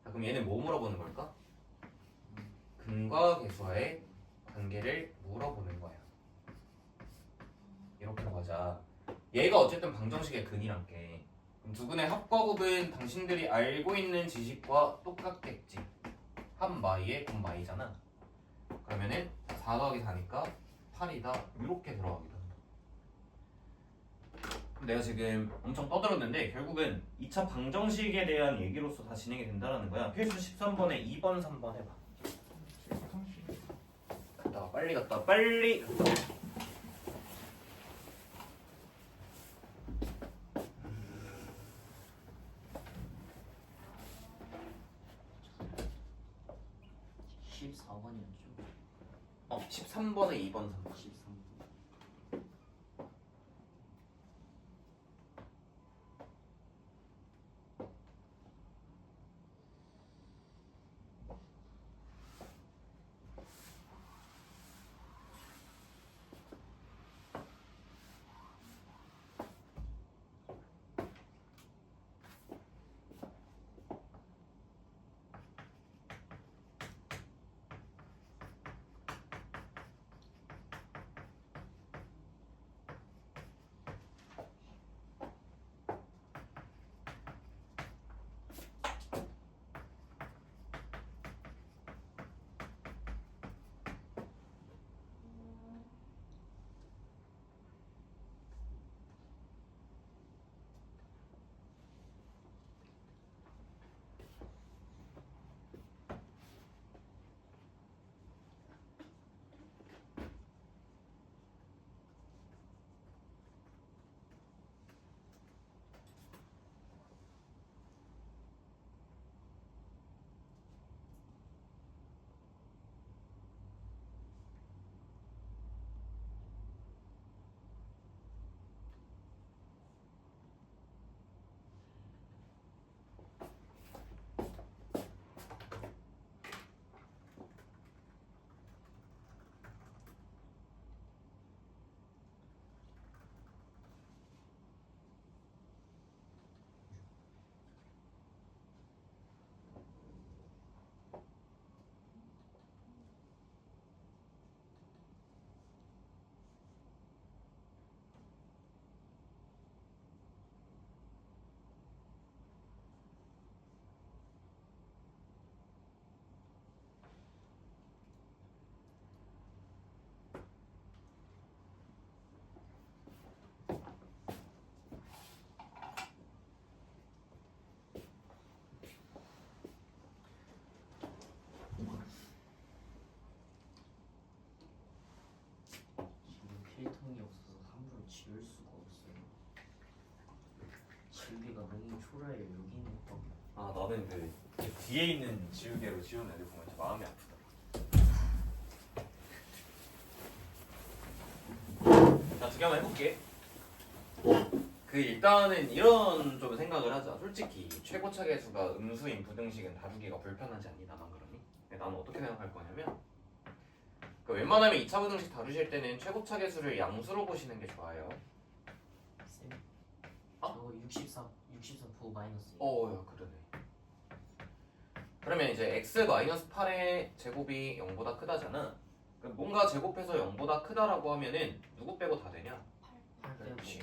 자, 그럼 얘는 뭐 물어보는 걸까? 근과 계수와의 관계를 물어보는 거야. 이렇게 가자. 얘가 어쨌든 방정식의 근이란 게, 그럼 두 근의 합과곱은 당신들이 알고 있는 지식과 똑같겠지. 한 마이에 분 마이잖아. 그러면은 4 더하기 4니까 8이다 이렇게 들어가기도 한다. 그럼 내가 지금 엄청 떠들었는데 결국은 2차 방정식에 대한 얘기로서 다 진행이 된다는 거야. 필수 13번에 2번 3번 해봐. 갔다 와, 빨리 갔다 와, 빨리 갔다 와. 음. 14번이었죠. 13번에 2번 3번. 13번. 지금 필통이 없어서 함부로 지울 수가 없어요. 지우개가 너무 초라해요. 여기 있는 거. 아, 나는 그 뒤에 있는 지우개로 지운 애들 보면 좀 마음이 아프다. 자, 두 개 한번 해볼게. 그 일단은 이런 좀 생각을 하자. 솔직히 최고차 계수가 음수인 부등식은 다루기가 불편하지 않니? 나만 그러니? 근데 나는 어떻게 생각할 거냐면, 그 웬만하면 2차 부등식 다루실 때는 최고차 계수를 양수로 보시는 게 좋아요. 쌤. 어? 저 64 64% 마이너스. 야 그러네. 그러면 이제 x-8의 제곱이 0보다 크다잖아. 그럼 뭔가 제곱해서 0보다 크다라고 하면은 누구 빼고 다 되냐? 8. 8 빼고. 그렇지.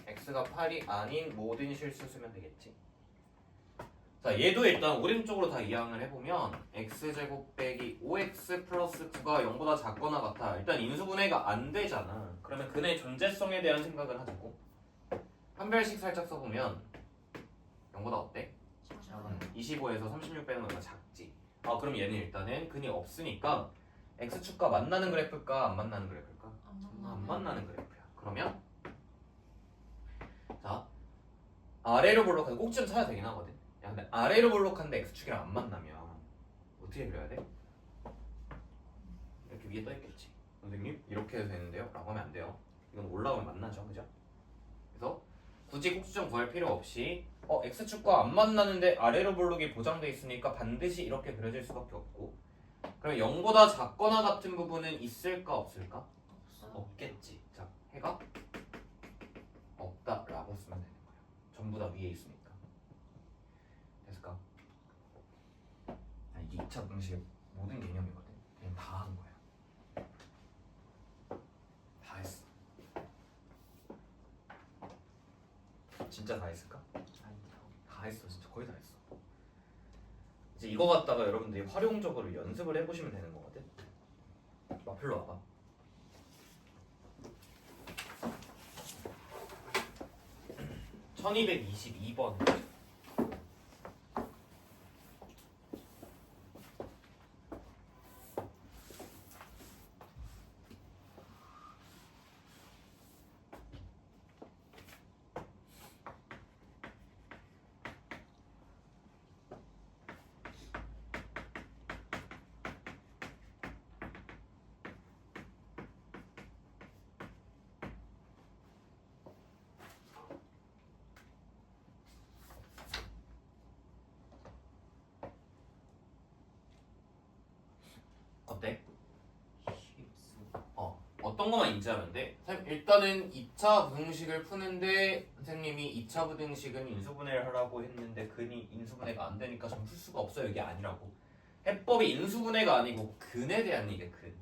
x가 8이 아닌 모든 실수 쓰면 되겠지. 자, 얘도 일단 오른쪽으로 다 이항을 해보면 x제곱 빼기 5x 플러스 9가 0보다 작거나 같아. 일단 인수분해가 안 되잖아. 그러면 근의 존재성에 대한 생각을 하자고. 한 별씩 살짝 써보면 0보다 어때? 작아요. 25에서 36 빼는 거가 작지. 그럼 얘는 일단은 근이 없으니까 x축과 만나는 그래프일까 안 만나는 그래프일까? 안 만나는 그래프야. 그러면 자 아래로 볼록한 꼭지점 찾아야 되긴 하거든. 야 근데 아래로 볼록한데 x축이랑 안 만나면 어떻게 그려야 돼? 이렇게 위에 떠 있겠지. 선생님 이렇게 해도 되는데요? 라고 하면 안 돼요. 이건 올라오면 만나죠, 그죠? 그래서 굳이 꼭지점 구할 필요 없이 x축과 안 만나는데 아래로 볼록이 보장돼 있으니까 반드시 이렇게 그려질 수밖에 없고. 그럼 0보다 작거나 같은 부분은 있을까 없을까? 없겠지. 자, 해가 없다라고 쓰면 되는 거예요. 전부 다 위에 있으니까. 됐을까? 이게 2차 방식의 모든 개념이거든. 그냥 다 한 거야. 다 했어. 진짜 다 했을까? 아니요. 다 했어. 진짜 거의 다 했어. 이제 이거 갖다가 여러분들이 활용적으로 연습을 해보시면 되는 거거든. 마플로 와봐. (1222번) 어때? 쉽습니다. 어떤 것만 인지하면 돼? 일단은 2차 부등식을 푸는데 선생님이 2차 부등식은 인수분해를 하라고 했는데 근이 인수분해가 안 되니까 전 풀 수가 없어요. 이게 아니라고. 해법이 인수분해가 아니고 근에 대한 얘기야. 근.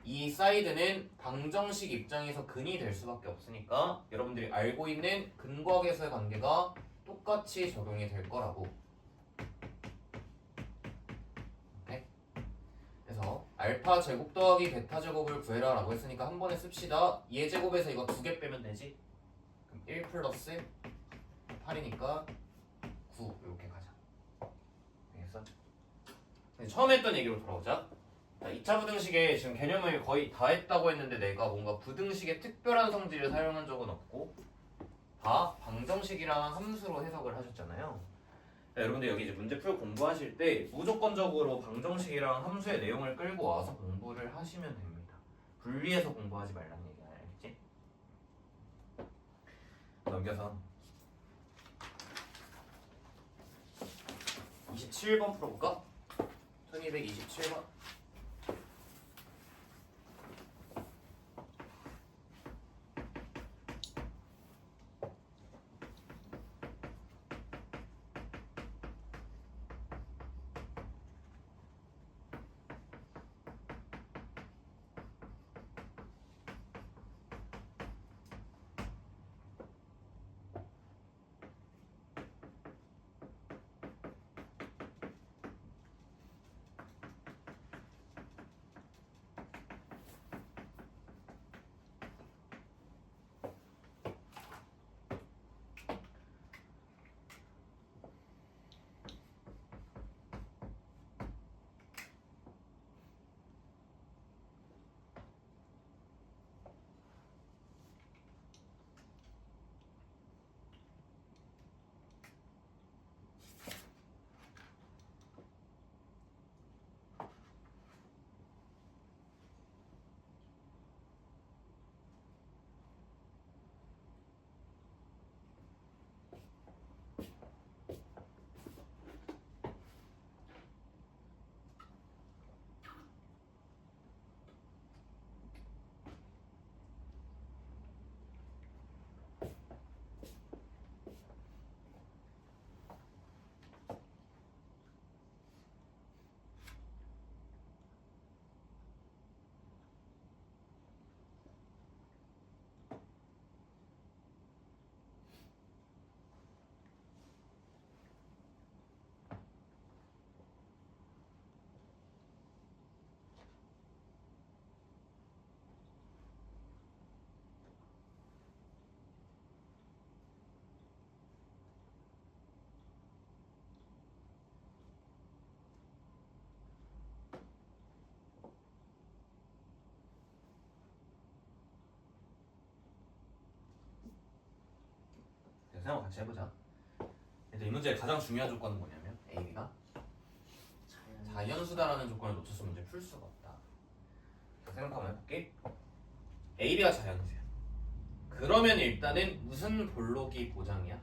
이 사이드는 방정식 입장에서 근이 될 수밖에 없으니까 여러분들이 알고 있는 근과계수의 관계가 똑같이 적용이 될 거라고. 그래서 알파 제곱 더하기 베타 제곱을 구해라 라고 했으니까 한 번에 씁시다. 얘 제곱에서 이거 2개 빼면 되지. 그럼 1 플러스 8이니까 9 이렇게 가자. 알겠어? 처음 했던 얘기로 돌아오자. 자, 2차 부등식에 지금 개념을 거의 다 했다고 했는데 내가 뭔가 부등식의 특별한 성질을 사용한 적은 없고 다 방정식이랑 함수로 해석을 하셨잖아요. 자, 여러분들 여기 이제 문제풀 공부하실 때 무조건적으로 방정식이랑 함수의 내용을 끌고 와서 공부를 하시면 됩니다. 분리해서 공부하지 말라는 얘기야. 알겠지? 넘겨서 27번 풀어볼까? 1227번. 생각 같이 해보자. 일단 이 문제의 가장 중요한 조건은 뭐냐면 AB가 자연수다라는 조건을 놓쳐서 문제 풀 수가 없다. 생각 한번 해볼게. AB가 자연수야. 그러면 일단은 무슨 볼록이 보장이야?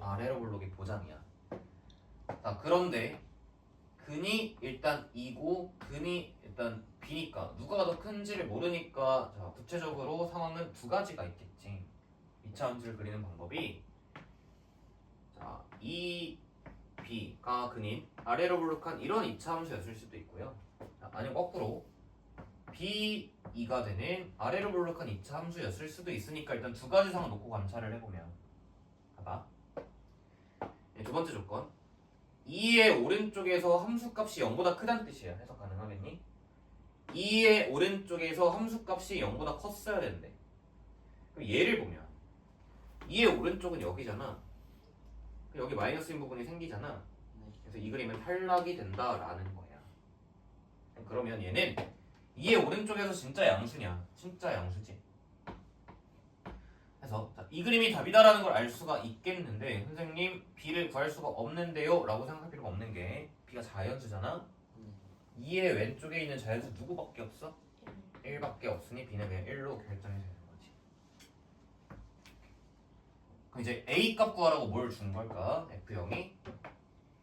아래로 볼록이 보장이야. 자, 그런데 근이 일단 2고 근이 일단 B니까 누가 더 큰지를 모르니까 자, 구체적으로 상황은 두 가지가 있겠지. 2차 함수를 그리는 방법이 자, 2B가 근인 아래로 볼록한 이런 2차 함수였을 수도 있고요. 자, 아니면 거꾸로 B2가 되는 아래로 볼록한 2차 함수였을 수도 있으니까 일단 두 가지 상황 놓고 관찰을 해보면 봐봐. 두 번째 조건 2의 오른쪽에서 함수값이 0보다 크다는 뜻이야. 해석 가능하겠니? 2의 오른쪽에서 함수값이 0보다 컸어야 되는데 그럼 얘를 보면 2의 오른쪽은 여기잖아. 여기 마이너스인 부분이 생기잖아. 그래서 이 그림은 탈락이 된다라는 거야. 그러면 얘는 2의 오른쪽에서 진짜 양수냐? 진짜 양수지. 그래서 자, 이 그림이 답이다라는 걸 알 수가 있겠는데 선생님 B를 구할 수가 없는데요? 라고 생각할 필요가 없는 게 B가 자연수잖아? 2의 왼쪽에 있는 자연수 누구밖에 없어? 1밖에 없으니 B는 그냥 1로 결정이 되는 거지. 그럼 이제 A 값 구하라고 뭘 준 걸까? F0이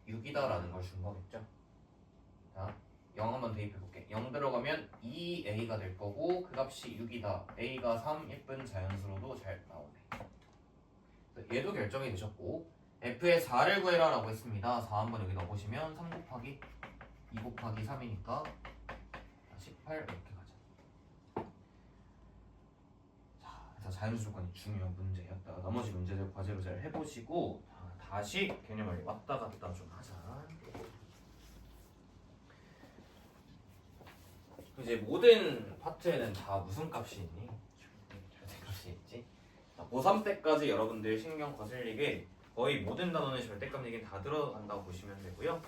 6이다라는 걸 준 거겠죠? 자, 0 한번 대입해볼게. 0 들어가면 2A가 될 거고 그 값이 6이다. A가 3 예쁜 자연수로도 잘 나오네. 얘도 결정이 되셨고 F의 4를 구해라 라고 했습니다. 4 한번 여기 넣어보시면 3 곱하기 2 곱하기 3이니까 18 이렇게 가자. 자, 그래서 자연수 조건이 중요한 문제였다. 나머지 문제들 과제로 잘 해보시고 다시 개념을 왔다 갔다 좀 하자. 이제 모든 파트에는 다 무슨 값이 있니? 절대값이 있지. 고3 때까지 여러분들 신경 거슬리게 거의 모든 단원의 절대값 얘기는 다 들어간다고 보시면 되고요.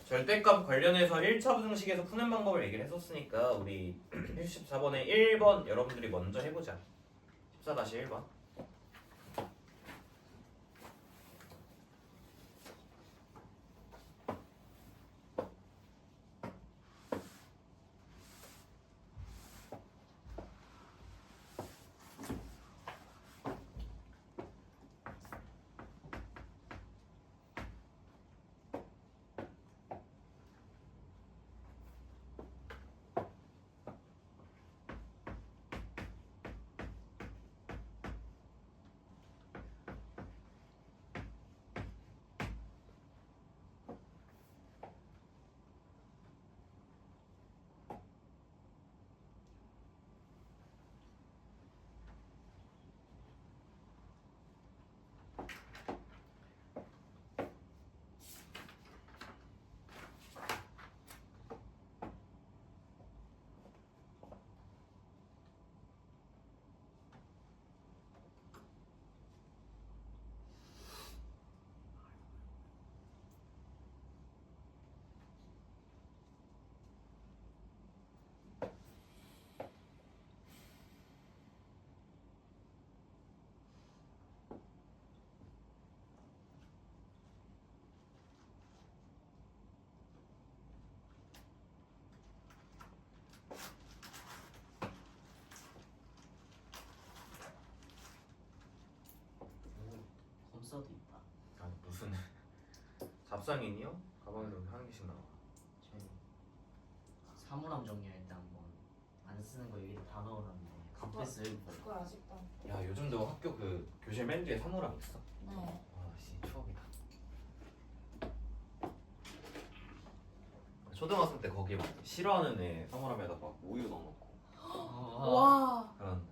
절대값 관련해서 1차 부등식에서 푸는 방법을 얘기를 했었으니까 우리 14번에 1번 여러분들이 먼저 해보자. 14-1번. 검사도 있다. 아니 무슨 잡상인이요? 가방에서 한 개씩 나와. 저희 사물함 정리할 때 한번 안 쓰는 거 여기다 다 넣으라는데 갑자기 쓰고 그걸 아직도. 야 요즘도 학교 그 교실 맨 뒤에 사물함 있어. 네. 아씨 추억이다. 초등학생 때 거기 막 싫어하는 애 사물함에다 막 우유 넣어놓고 와. 그런.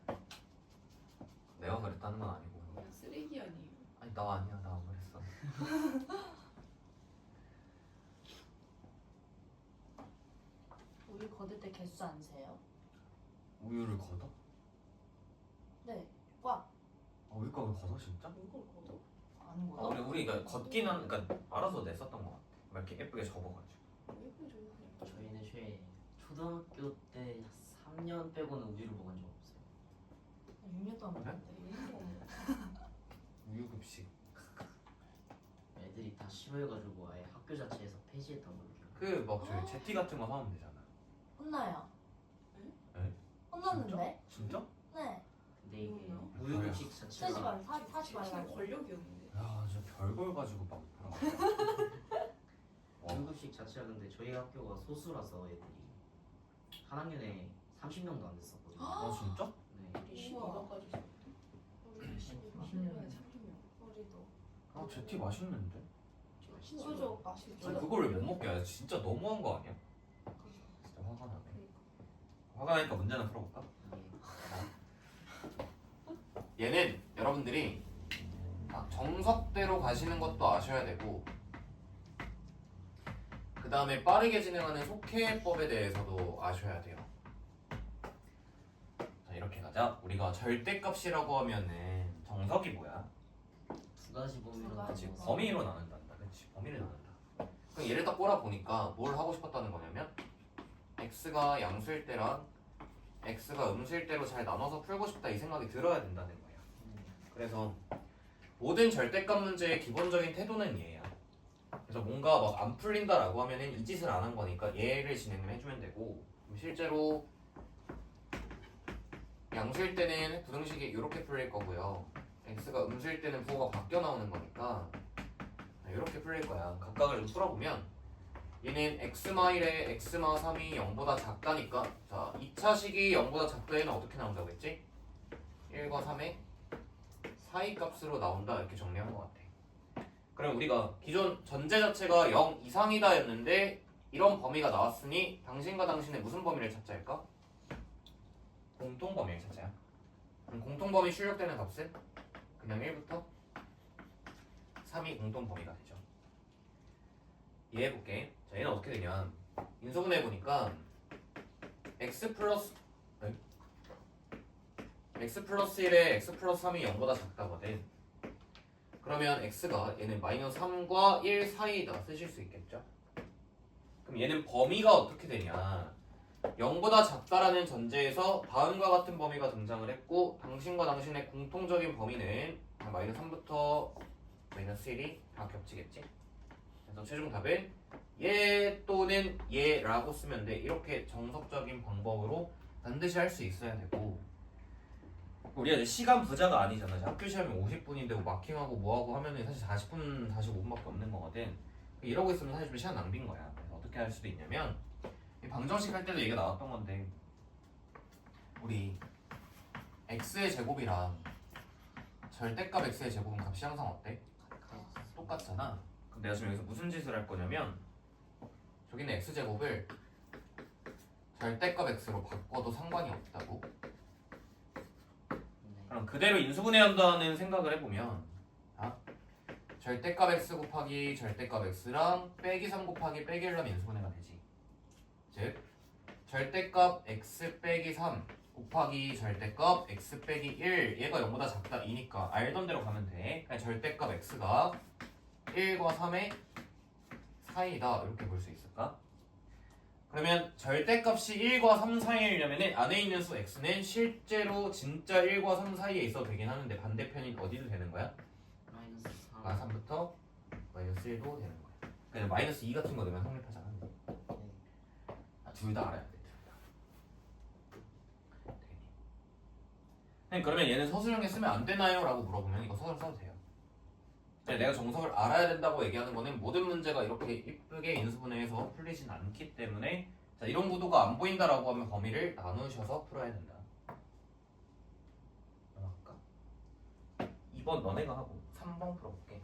내가 그랬다는 건 아니고. 그냥 쓰레기 아니에요. 아니 나 아니야 나 안 그랬어. 우유 거둘 때 개수 안 세요? 우유를 걷어? 네. 꽉. 우유값을 걷어 진짜? 이걸 걷어? 안 아, 걷어? 우리 그러니까 걷긴 한 그러니까 알아서 냈었던 것 같아. 막 이렇게 예쁘게 접어가지고. 왜 그래? 저희는 최 초등학교 때 3년 빼고는 우유를 먹은 적 없어요. 6년 동안 그래? 먹었는데. 우유급식. 애들이 다 싫어해가지고 아예 학교 자체에서 폐지했던 걸로 기억. 그막 저희 제티 같은 거 사면 되잖아. 혼나요. 에? 혼났는데? 진짜? 네. 근데 이게 뭐예요? 우유급식 쓰지 자체가 말 사지 말라고. 권력이었는데. 야, 저 별걸 가지고 막. 우유급식 자체가 근데 저희 학교가 소수라서 애들이 한 학년에 30명도 안 됐었거든요. 아 진짜? 네. 우리 우와. 12명까지 있었거든. 우리 12명. 1년에 30명. 우리도. 아 제티 맛있는데? 소주 맛있죠. 아니 그걸 왜 못 먹게? 야, 진짜 너무한 거 아니야? 진짜 화가 나네. 화가 나니까 문제 하나 풀어볼까? 예. 얘는 여러분들이 정석대로 가시는 것도 아셔야 되고 그 다음에 빠르게 진행하는 속해법에 대해서도 아셔야 돼요. 자 이렇게 가자. 우리가 절대값이라고 하면은 정석이 뭐야? 두 가지 범위로 두 가지. 나눠서 범위로 나눈단다. 그치? 범위를 나눈다. 그럼 얘를 딱 꼬라보니까 뭘 하고 싶었다는 거냐면 x가 양수일 때랑 x가 음수일 때로 잘 나눠서 풀고 싶다 이 생각이 들어야 된다는 거예요. 그래서 모든 절대값 문제의 기본적인 태도는 얘야. 그래서 뭔가 막 안 풀린다라고 하면은 이 짓을 안 한 거니까 얘를 진행을 해주면 되고 실제로 양수일 때는 부등식이 이렇게 풀릴 거고요. x가 음수일 때는 부호가 바뀌어 나오는 거니까 이렇게 풀릴 거야. 각각을 좀 풀어보면 얘는 x마1에 x마3이 0보다 작다니까 자 2차 식이 0보다 작다 얘는 어떻게 나온다고 했지? 1과 3의 사이 값으로 나온다 이렇게 정리한 것 같아. 그럼 우리가 기존 전제 자체가 0 이상이다 였는데 이런 범위가 나왔으니 당신과 당신의 무슨 범위를 찾자 할까? 공통범위를 찾자야. 그럼 공통범위 출력되는 값은 그냥 1부터 3이 공통범위가 되죠. 이해해볼게. 자 얘는 어떻게 되냐 인수분해해보니까 x 플러스 1에 x 플러스 3이 0보다 작다거든. 그러면 x가 얘는 마이너스 3과 1 사이다 쓰실 수 있겠죠? 그럼 얘는 범위가 어떻게 되냐 0보다 작다라는 전제에서 다음과 같은 범위가 등장을 했고 당신과 당신의 공통적인 범위는 마이너스 3부터 마이너스 1이 다 겹치겠지? 그래서 최종 답은 얘 또는 얘라고 쓰면 돼. 이렇게 정석적인 방법으로 반드시 할 수 있어야 되고 우리가 이제 시간 부자가 아니잖아. 학교 시험이 50분인데 뭐 마킹하고 뭐하고 하면은 사실 40분, 45분밖에 없는 거거든. 이러고 있으면 사실 좀 시간 낭비인 거야. 그래서 어떻게 할 수도 있냐면 이 방정식 할 때도 얘기가 나왔던 건데 우리 x의 제곱이랑 절대값 x의 제곱은 값이 항상 어때? 똑같잖아. 그럼 내가 지금 여기서 무슨 짓을 할 거냐면 저기는 x제곱을 절대값 x로 바꿔도 상관이 없다고. 그럼 그대로 인수분해한다는 생각을 해보면 절대값 x 곱하기 절대값 x랑 빼기 3 곱하기 빼기 1로 하면 인수분해가 되지. 즉 절대값 x 빼기 3 곱하기 절대값 x 빼기 1 얘가 0보다 작다 이니까 알던 대로 가면 돼. 그냥 절대값 x가 1과 3의 사이다 이렇게 볼 수 있을까? 그러면 절대값이 1과 3 사이이려면 안에 있는 수 x는 실제로 진짜 1과 3 사이에 있어도 되긴 하는데 반대편이 어디도 되는 거야? 마이너스 3. 3부터 마이너스 1도 되는 거야. 그냥 마이너스 2 같은 거 넣으면 성립하잖아. 둘 다 알아야 돼. 그러면 얘는 서술형에 쓰면 안 되나요? 라고 물어보면 이거 서술형 써도 돼요. 내가 정석을 알아야 된다고 얘기하는 거는 모든 문제가 이렇게 이쁘게 인수분해해서 풀리진 않기 때문에 자, 이런 구도가 안 보인다라고 하면 범위를 나누셔서 풀어야 된다. 넘어갈까? 2번 너네가 하고 3번 풀어볼게.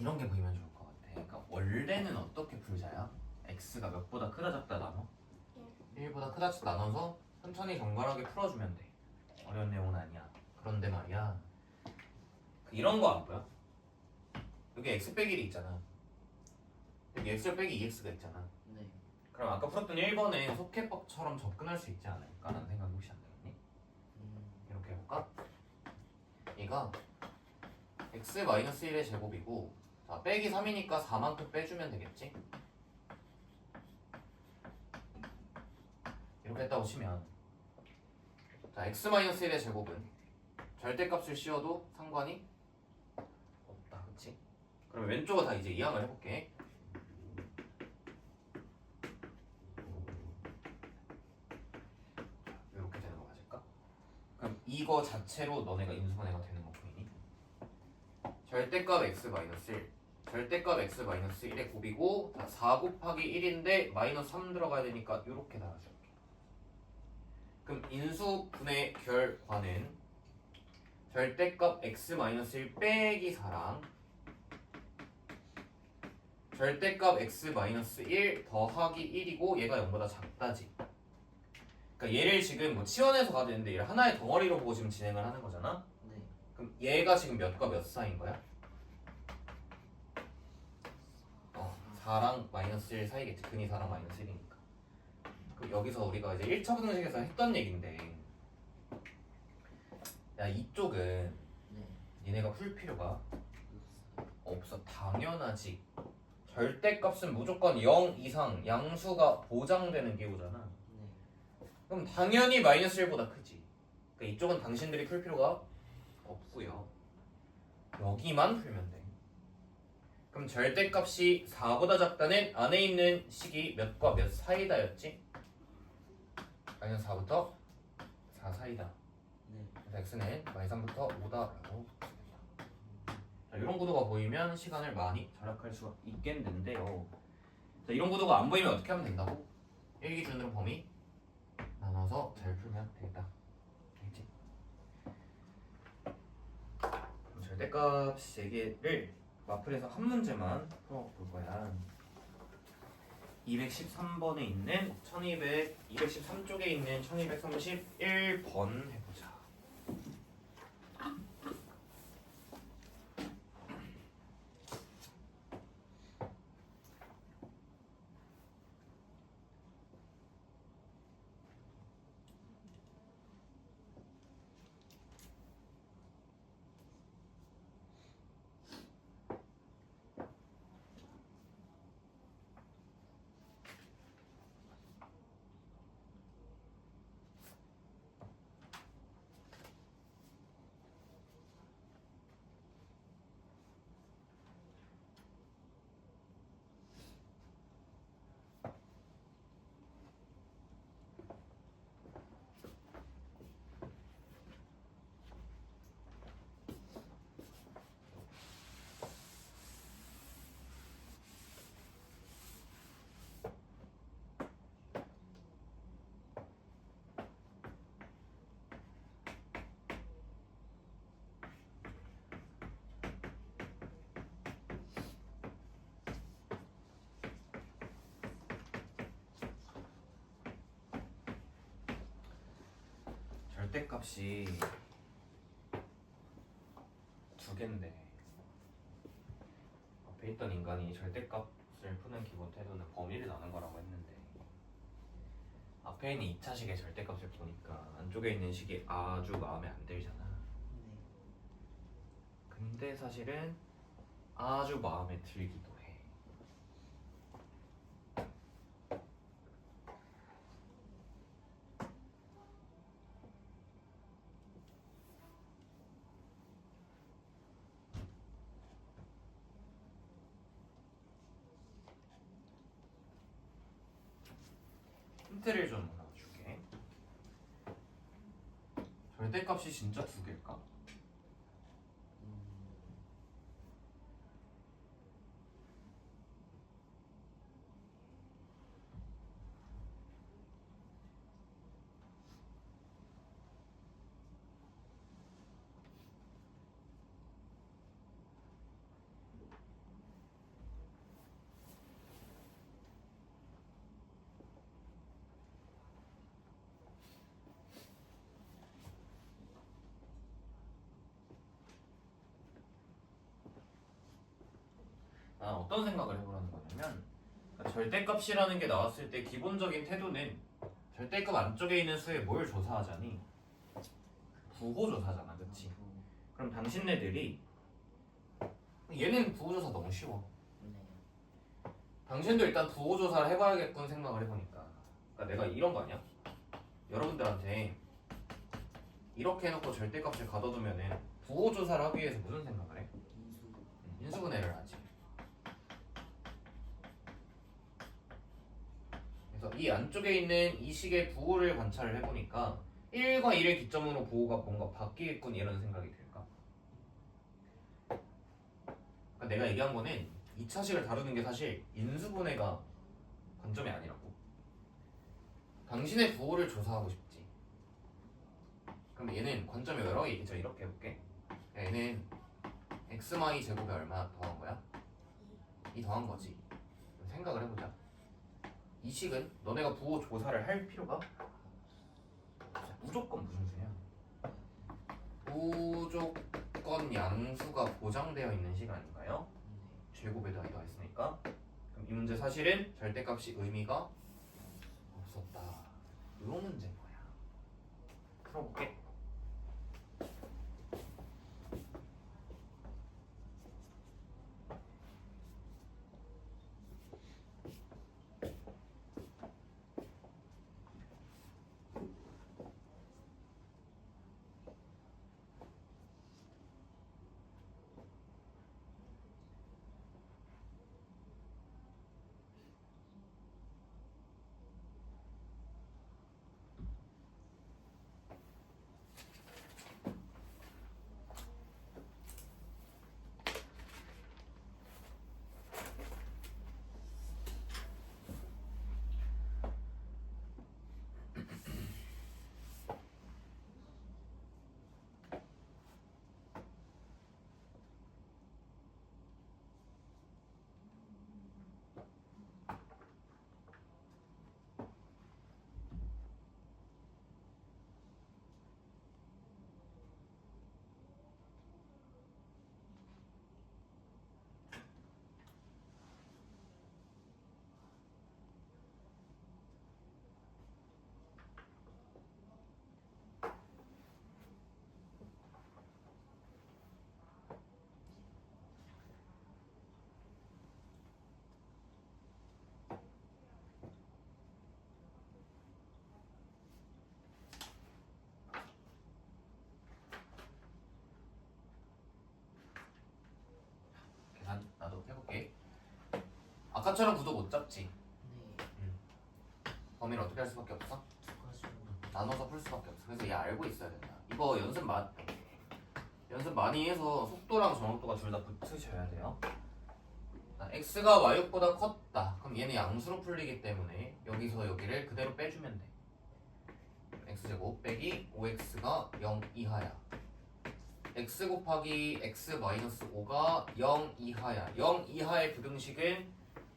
이런 게 보이면 좋을 것 같아. 그러니까 원래는 어떻게 풀자야? x가 몇보다 크다 작다 나눠? 1보다 크다 작다 나눠서 천천히 정갈하게 풀어주면 돼. 어려운 내용은 아니야. 그런데 말이야, 이런 거 안 보여? 여기 x 빼기 1이 있잖아. 여기 x 빼기 2x가 있잖아. 네. 그럼 아까 풀었던 1번에 속해법처럼 접근할 수 있지 않을까라는 생각이 혹시 안 들었니? 이렇게 해볼까? 이거 x-1의 제곱이고, 자 빼기 3이니까 4만큼 빼주면 되겠지? 이렇게 했다고 치면, 자 x-1의 제곱은 절대값을 씌워도 상관이 없다, 그치? 그럼 왼쪽은 다 이제 이항을 해볼게. 이렇게 되는 거 맞을까? 그럼 이거 자체로 너네가 인수분해가 되는 거 보이니? 절대값 x-1, 절대값 x-1의 곱이고, 자, 4 곱하기 1인데 마이너스 3 들어가야 되니까 이렇게 달아줄게. 그럼 인수분해 결과는 절대값 x-1 빼기 4랑 절대값 x-1 더하기 1이고, 얘가 0보다 작다지. 그러니까 얘를 지금 뭐 치환해서 가도 되는데 얘를 하나의 덩어리로 보고 지금 진행을 하는 거잖아. 네. 그럼 얘가 지금 몇과 몇 사이인 거야? 4랑 마이너스 1 사이겠지. 근이 4랑 마이너스 1이니까. 그럼 여기서 우리가 이제 1차 부등식에서 했던 얘긴데, 야 이쪽은 네. 니네가 풀 필요가 없어. 당연하지. 절대값은 무조건 0 이상 양수가 보장되는 기호잖아. 네. 그럼 당연히 마이너스 1보다 크지. 그러니까 이쪽은 당신들이 풀 필요가 없고요. 여기만 풀면 돼. 그럼 절대값이 4보다 작다는 안에 있는 식이 몇과 몇 사이다였지? 마이너스 4부터 4 사이다. 네. 그래서 x는 마이너스 3부터 5다라고 쓰겠다. 자, 이런 구도가 보이면 시간을 많이 절약할 수가 있겠는데요. 자, 이런 구도가 안 보이면 어떻게 하면 된다고? 1기준으로 범위 나눠서 잘 풀면 되겠다. 알겠지? 그럼 절대값 3개를 마플에서 한 문제만 풀어볼 거야. 213번에 있는 213쪽에 있는 1231번 해보자. 절대값이 두 개인데, 앞에 있던 인간이 절대값을 푸는 기본 태도는 범위를 나눈 거라고 했는데, 앞에 있는 2차식의 절대값을 보니까 안쪽에 있는 식이 아주 마음에 안 들잖아. 네. 근데 사실은 아주 마음에 들기도 해. 힌트를 좀 하나 줄게. 절대값이 진짜 두 개일까? 어떤 생각을 해보라는 거냐면 그러니까 절대값이라는 게 나왔을 때 기본적인 태도는 절대값 안쪽에 있는 수에 뭘 조사하자니? 부호조사잖아, 그치? 그럼 당신네들이 얘는 부호조사 너무 쉬워. 네. 당신도 일단 부호조사를 해봐야겠군 생각을 해보니까 그러니까 내가 이런 거 아니야? 여러분들한테 이렇게 해놓고 절대값을 가둬두면은 부호조사를 하기 위해서 무슨 생각을 해? 인수분해를 하지. 그래서 이 안쪽에 있는 이 식의 부호를 관찰을 해보니까 1과 1을 기점으로 부호가 뭔가 바뀌겠군 이런 생각이 들까? 그러니까 내가 얘기한 거는 2차식을 다루는 게 사실 인수분해가 관점이 아니라고. 당신의 부호를 조사하고 싶지. 그럼 얘는 관점이 여러 개 있죠. 이렇게 해볼게. 얘는 xy 제곱에 얼마 더한 거야? 2 더한 거지. 그럼 생각을 해보자. 이 식은 너네가 부호 조사를 할 필요가 없어. 무조건 무슨 수냐? 무조건 양수가 보장되어 있는 식 아닌가요? 제곱에 더하기 더했으니까. 그럼 이 문제 사실은 절대값이 의미가 없었다. 이 문제 뭐야? 풀어볼게. 계산 나도 해볼게. 아까처럼 구도 못 잡지. 네. 범위를 어떻게 할 수밖에 없어? 두 가지로. 나눠서 풀 수밖에 없어. 그래서 얘 알고 있어야 된다. 이거 연습 많이 해서 속도랑 정확도가 둘 다 붙으셔야 돼요. x가 y6보다 컸다. 그럼 얘는 양수로 풀리기 때문에 여기서 여기를 그대로 빼주면 돼. x제곱 빼기 5x가 0 이하야. x 곱하기 x 마이너스 5가 0 이하야. 0 이하의 부등식은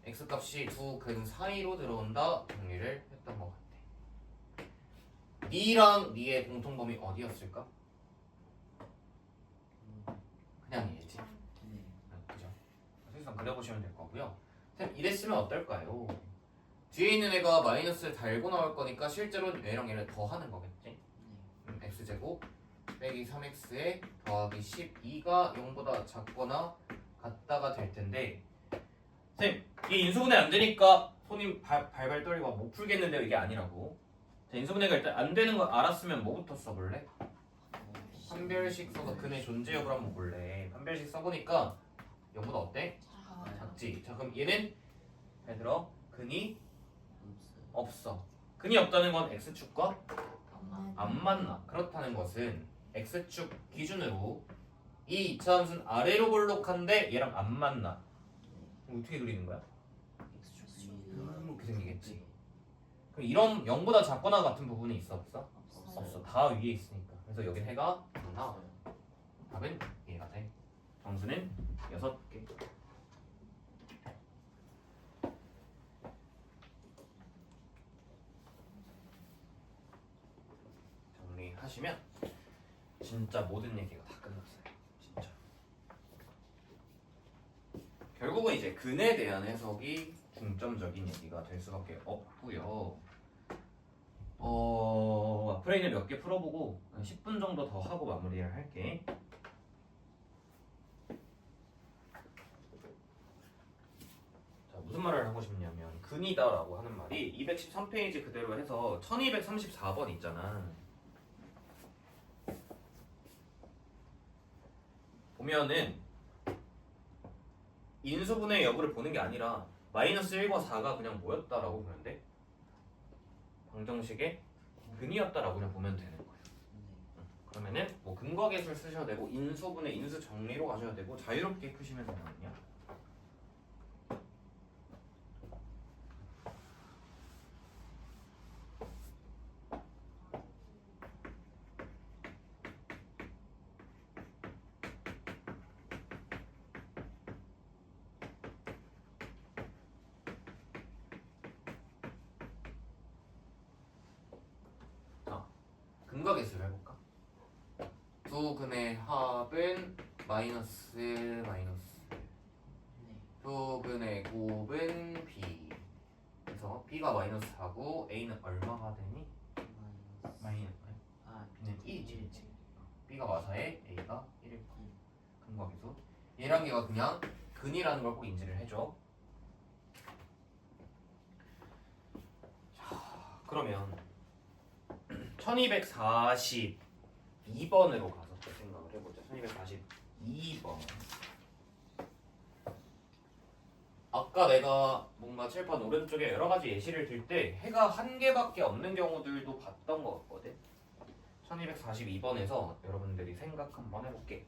x 값이 두 근 사이로 들어온다 정리를 했던 것 같아. 니랑 니의 공통범위 어디였을까? 그냥 얘지. 네. 그죠? 사실상 그려보시면 될 거고요. 쌤 이랬으면 어떨까요? 뒤에 있는 애가 마이너스를 달고 나올 거니까 실제로는 얘랑 얘를 더하는 거겠지? x제곱 빼기 3x에 더하기 12가 0보다 작거나 같다가 될 텐데 쌤 이게 인수분해 안 되니까 손이 발발 떨리고 못 풀겠는데 이게 아니라고. 자, 인수분해가 일단 안 되는 거 알았으면 뭐부터 써볼래? 판별식 써서 근의 존재 여부를 한번 볼래. 판별식 써보니까 0보다 어때? 작지. 자 그럼 얘는 잘 들어 근이 없어. 근이 없다는 건 x축과 안 맞나. 그렇다는 것은 x축 기준으로 이 이차함수는 아래로 볼록한데 얘랑 안 맞나. 그럼 어떻게 그리는 거야? 이렇게 생기겠지. 그럼 이런 0보다 작거나 같은 부분이 있어 없어? 없어. 다 위에 있으니까. 그래서 여긴 해가 안 나와. 답은 이해가 돼. 정수는 6개. 정리하시면 진짜 모든 얘기가 다 끝났어요. 진짜. 결국 결국은 이제 근에 대한 해석이 중점적인 얘기가 될 수밖에 없고요. 앞으로는 몇 개 풀어보고 한 10분 정도 더 하고 마무리를 할게. 자, 무슨 말을 하고 싶냐면 근이다라고 하는 말이 213페이지 그대로 해서 1234번 있잖아. 보면은 인수분해 여부를 보는 게 아니라 마이너스 1과 4가 그냥 뭐였다라고 보면 돼. 방정식의 근이었다라고 그냥 보면 되는 거예요. 그러면은 뭐 근거계수를 쓰셔도 되고 인수분해 인수 정리로 가셔도 되고 자유롭게 푸시면 되거든요. 근거계수를 해볼까? 두 근의 합은 마이너스 두 근의 곱은 b. 그래서 b가 마이너스 4고 a는 얼마가 되니? 마이너스 b는 1이지. b가 마사에 a가 1일 거. 근거계수. 얘란 개가 그냥 근이라는 걸 꼭 인지를 해줘. 자, 그러면 1242번으로 가서 또 생각을 해보자. 1242번. 아까 내가 뭔가 칠판 오른쪽에 여러 가지 예시를 들 때 해가 한 개밖에 없는 경우들도 봤던 것 같거든. 1242번에서 여러분들이 생각 한번 해볼게.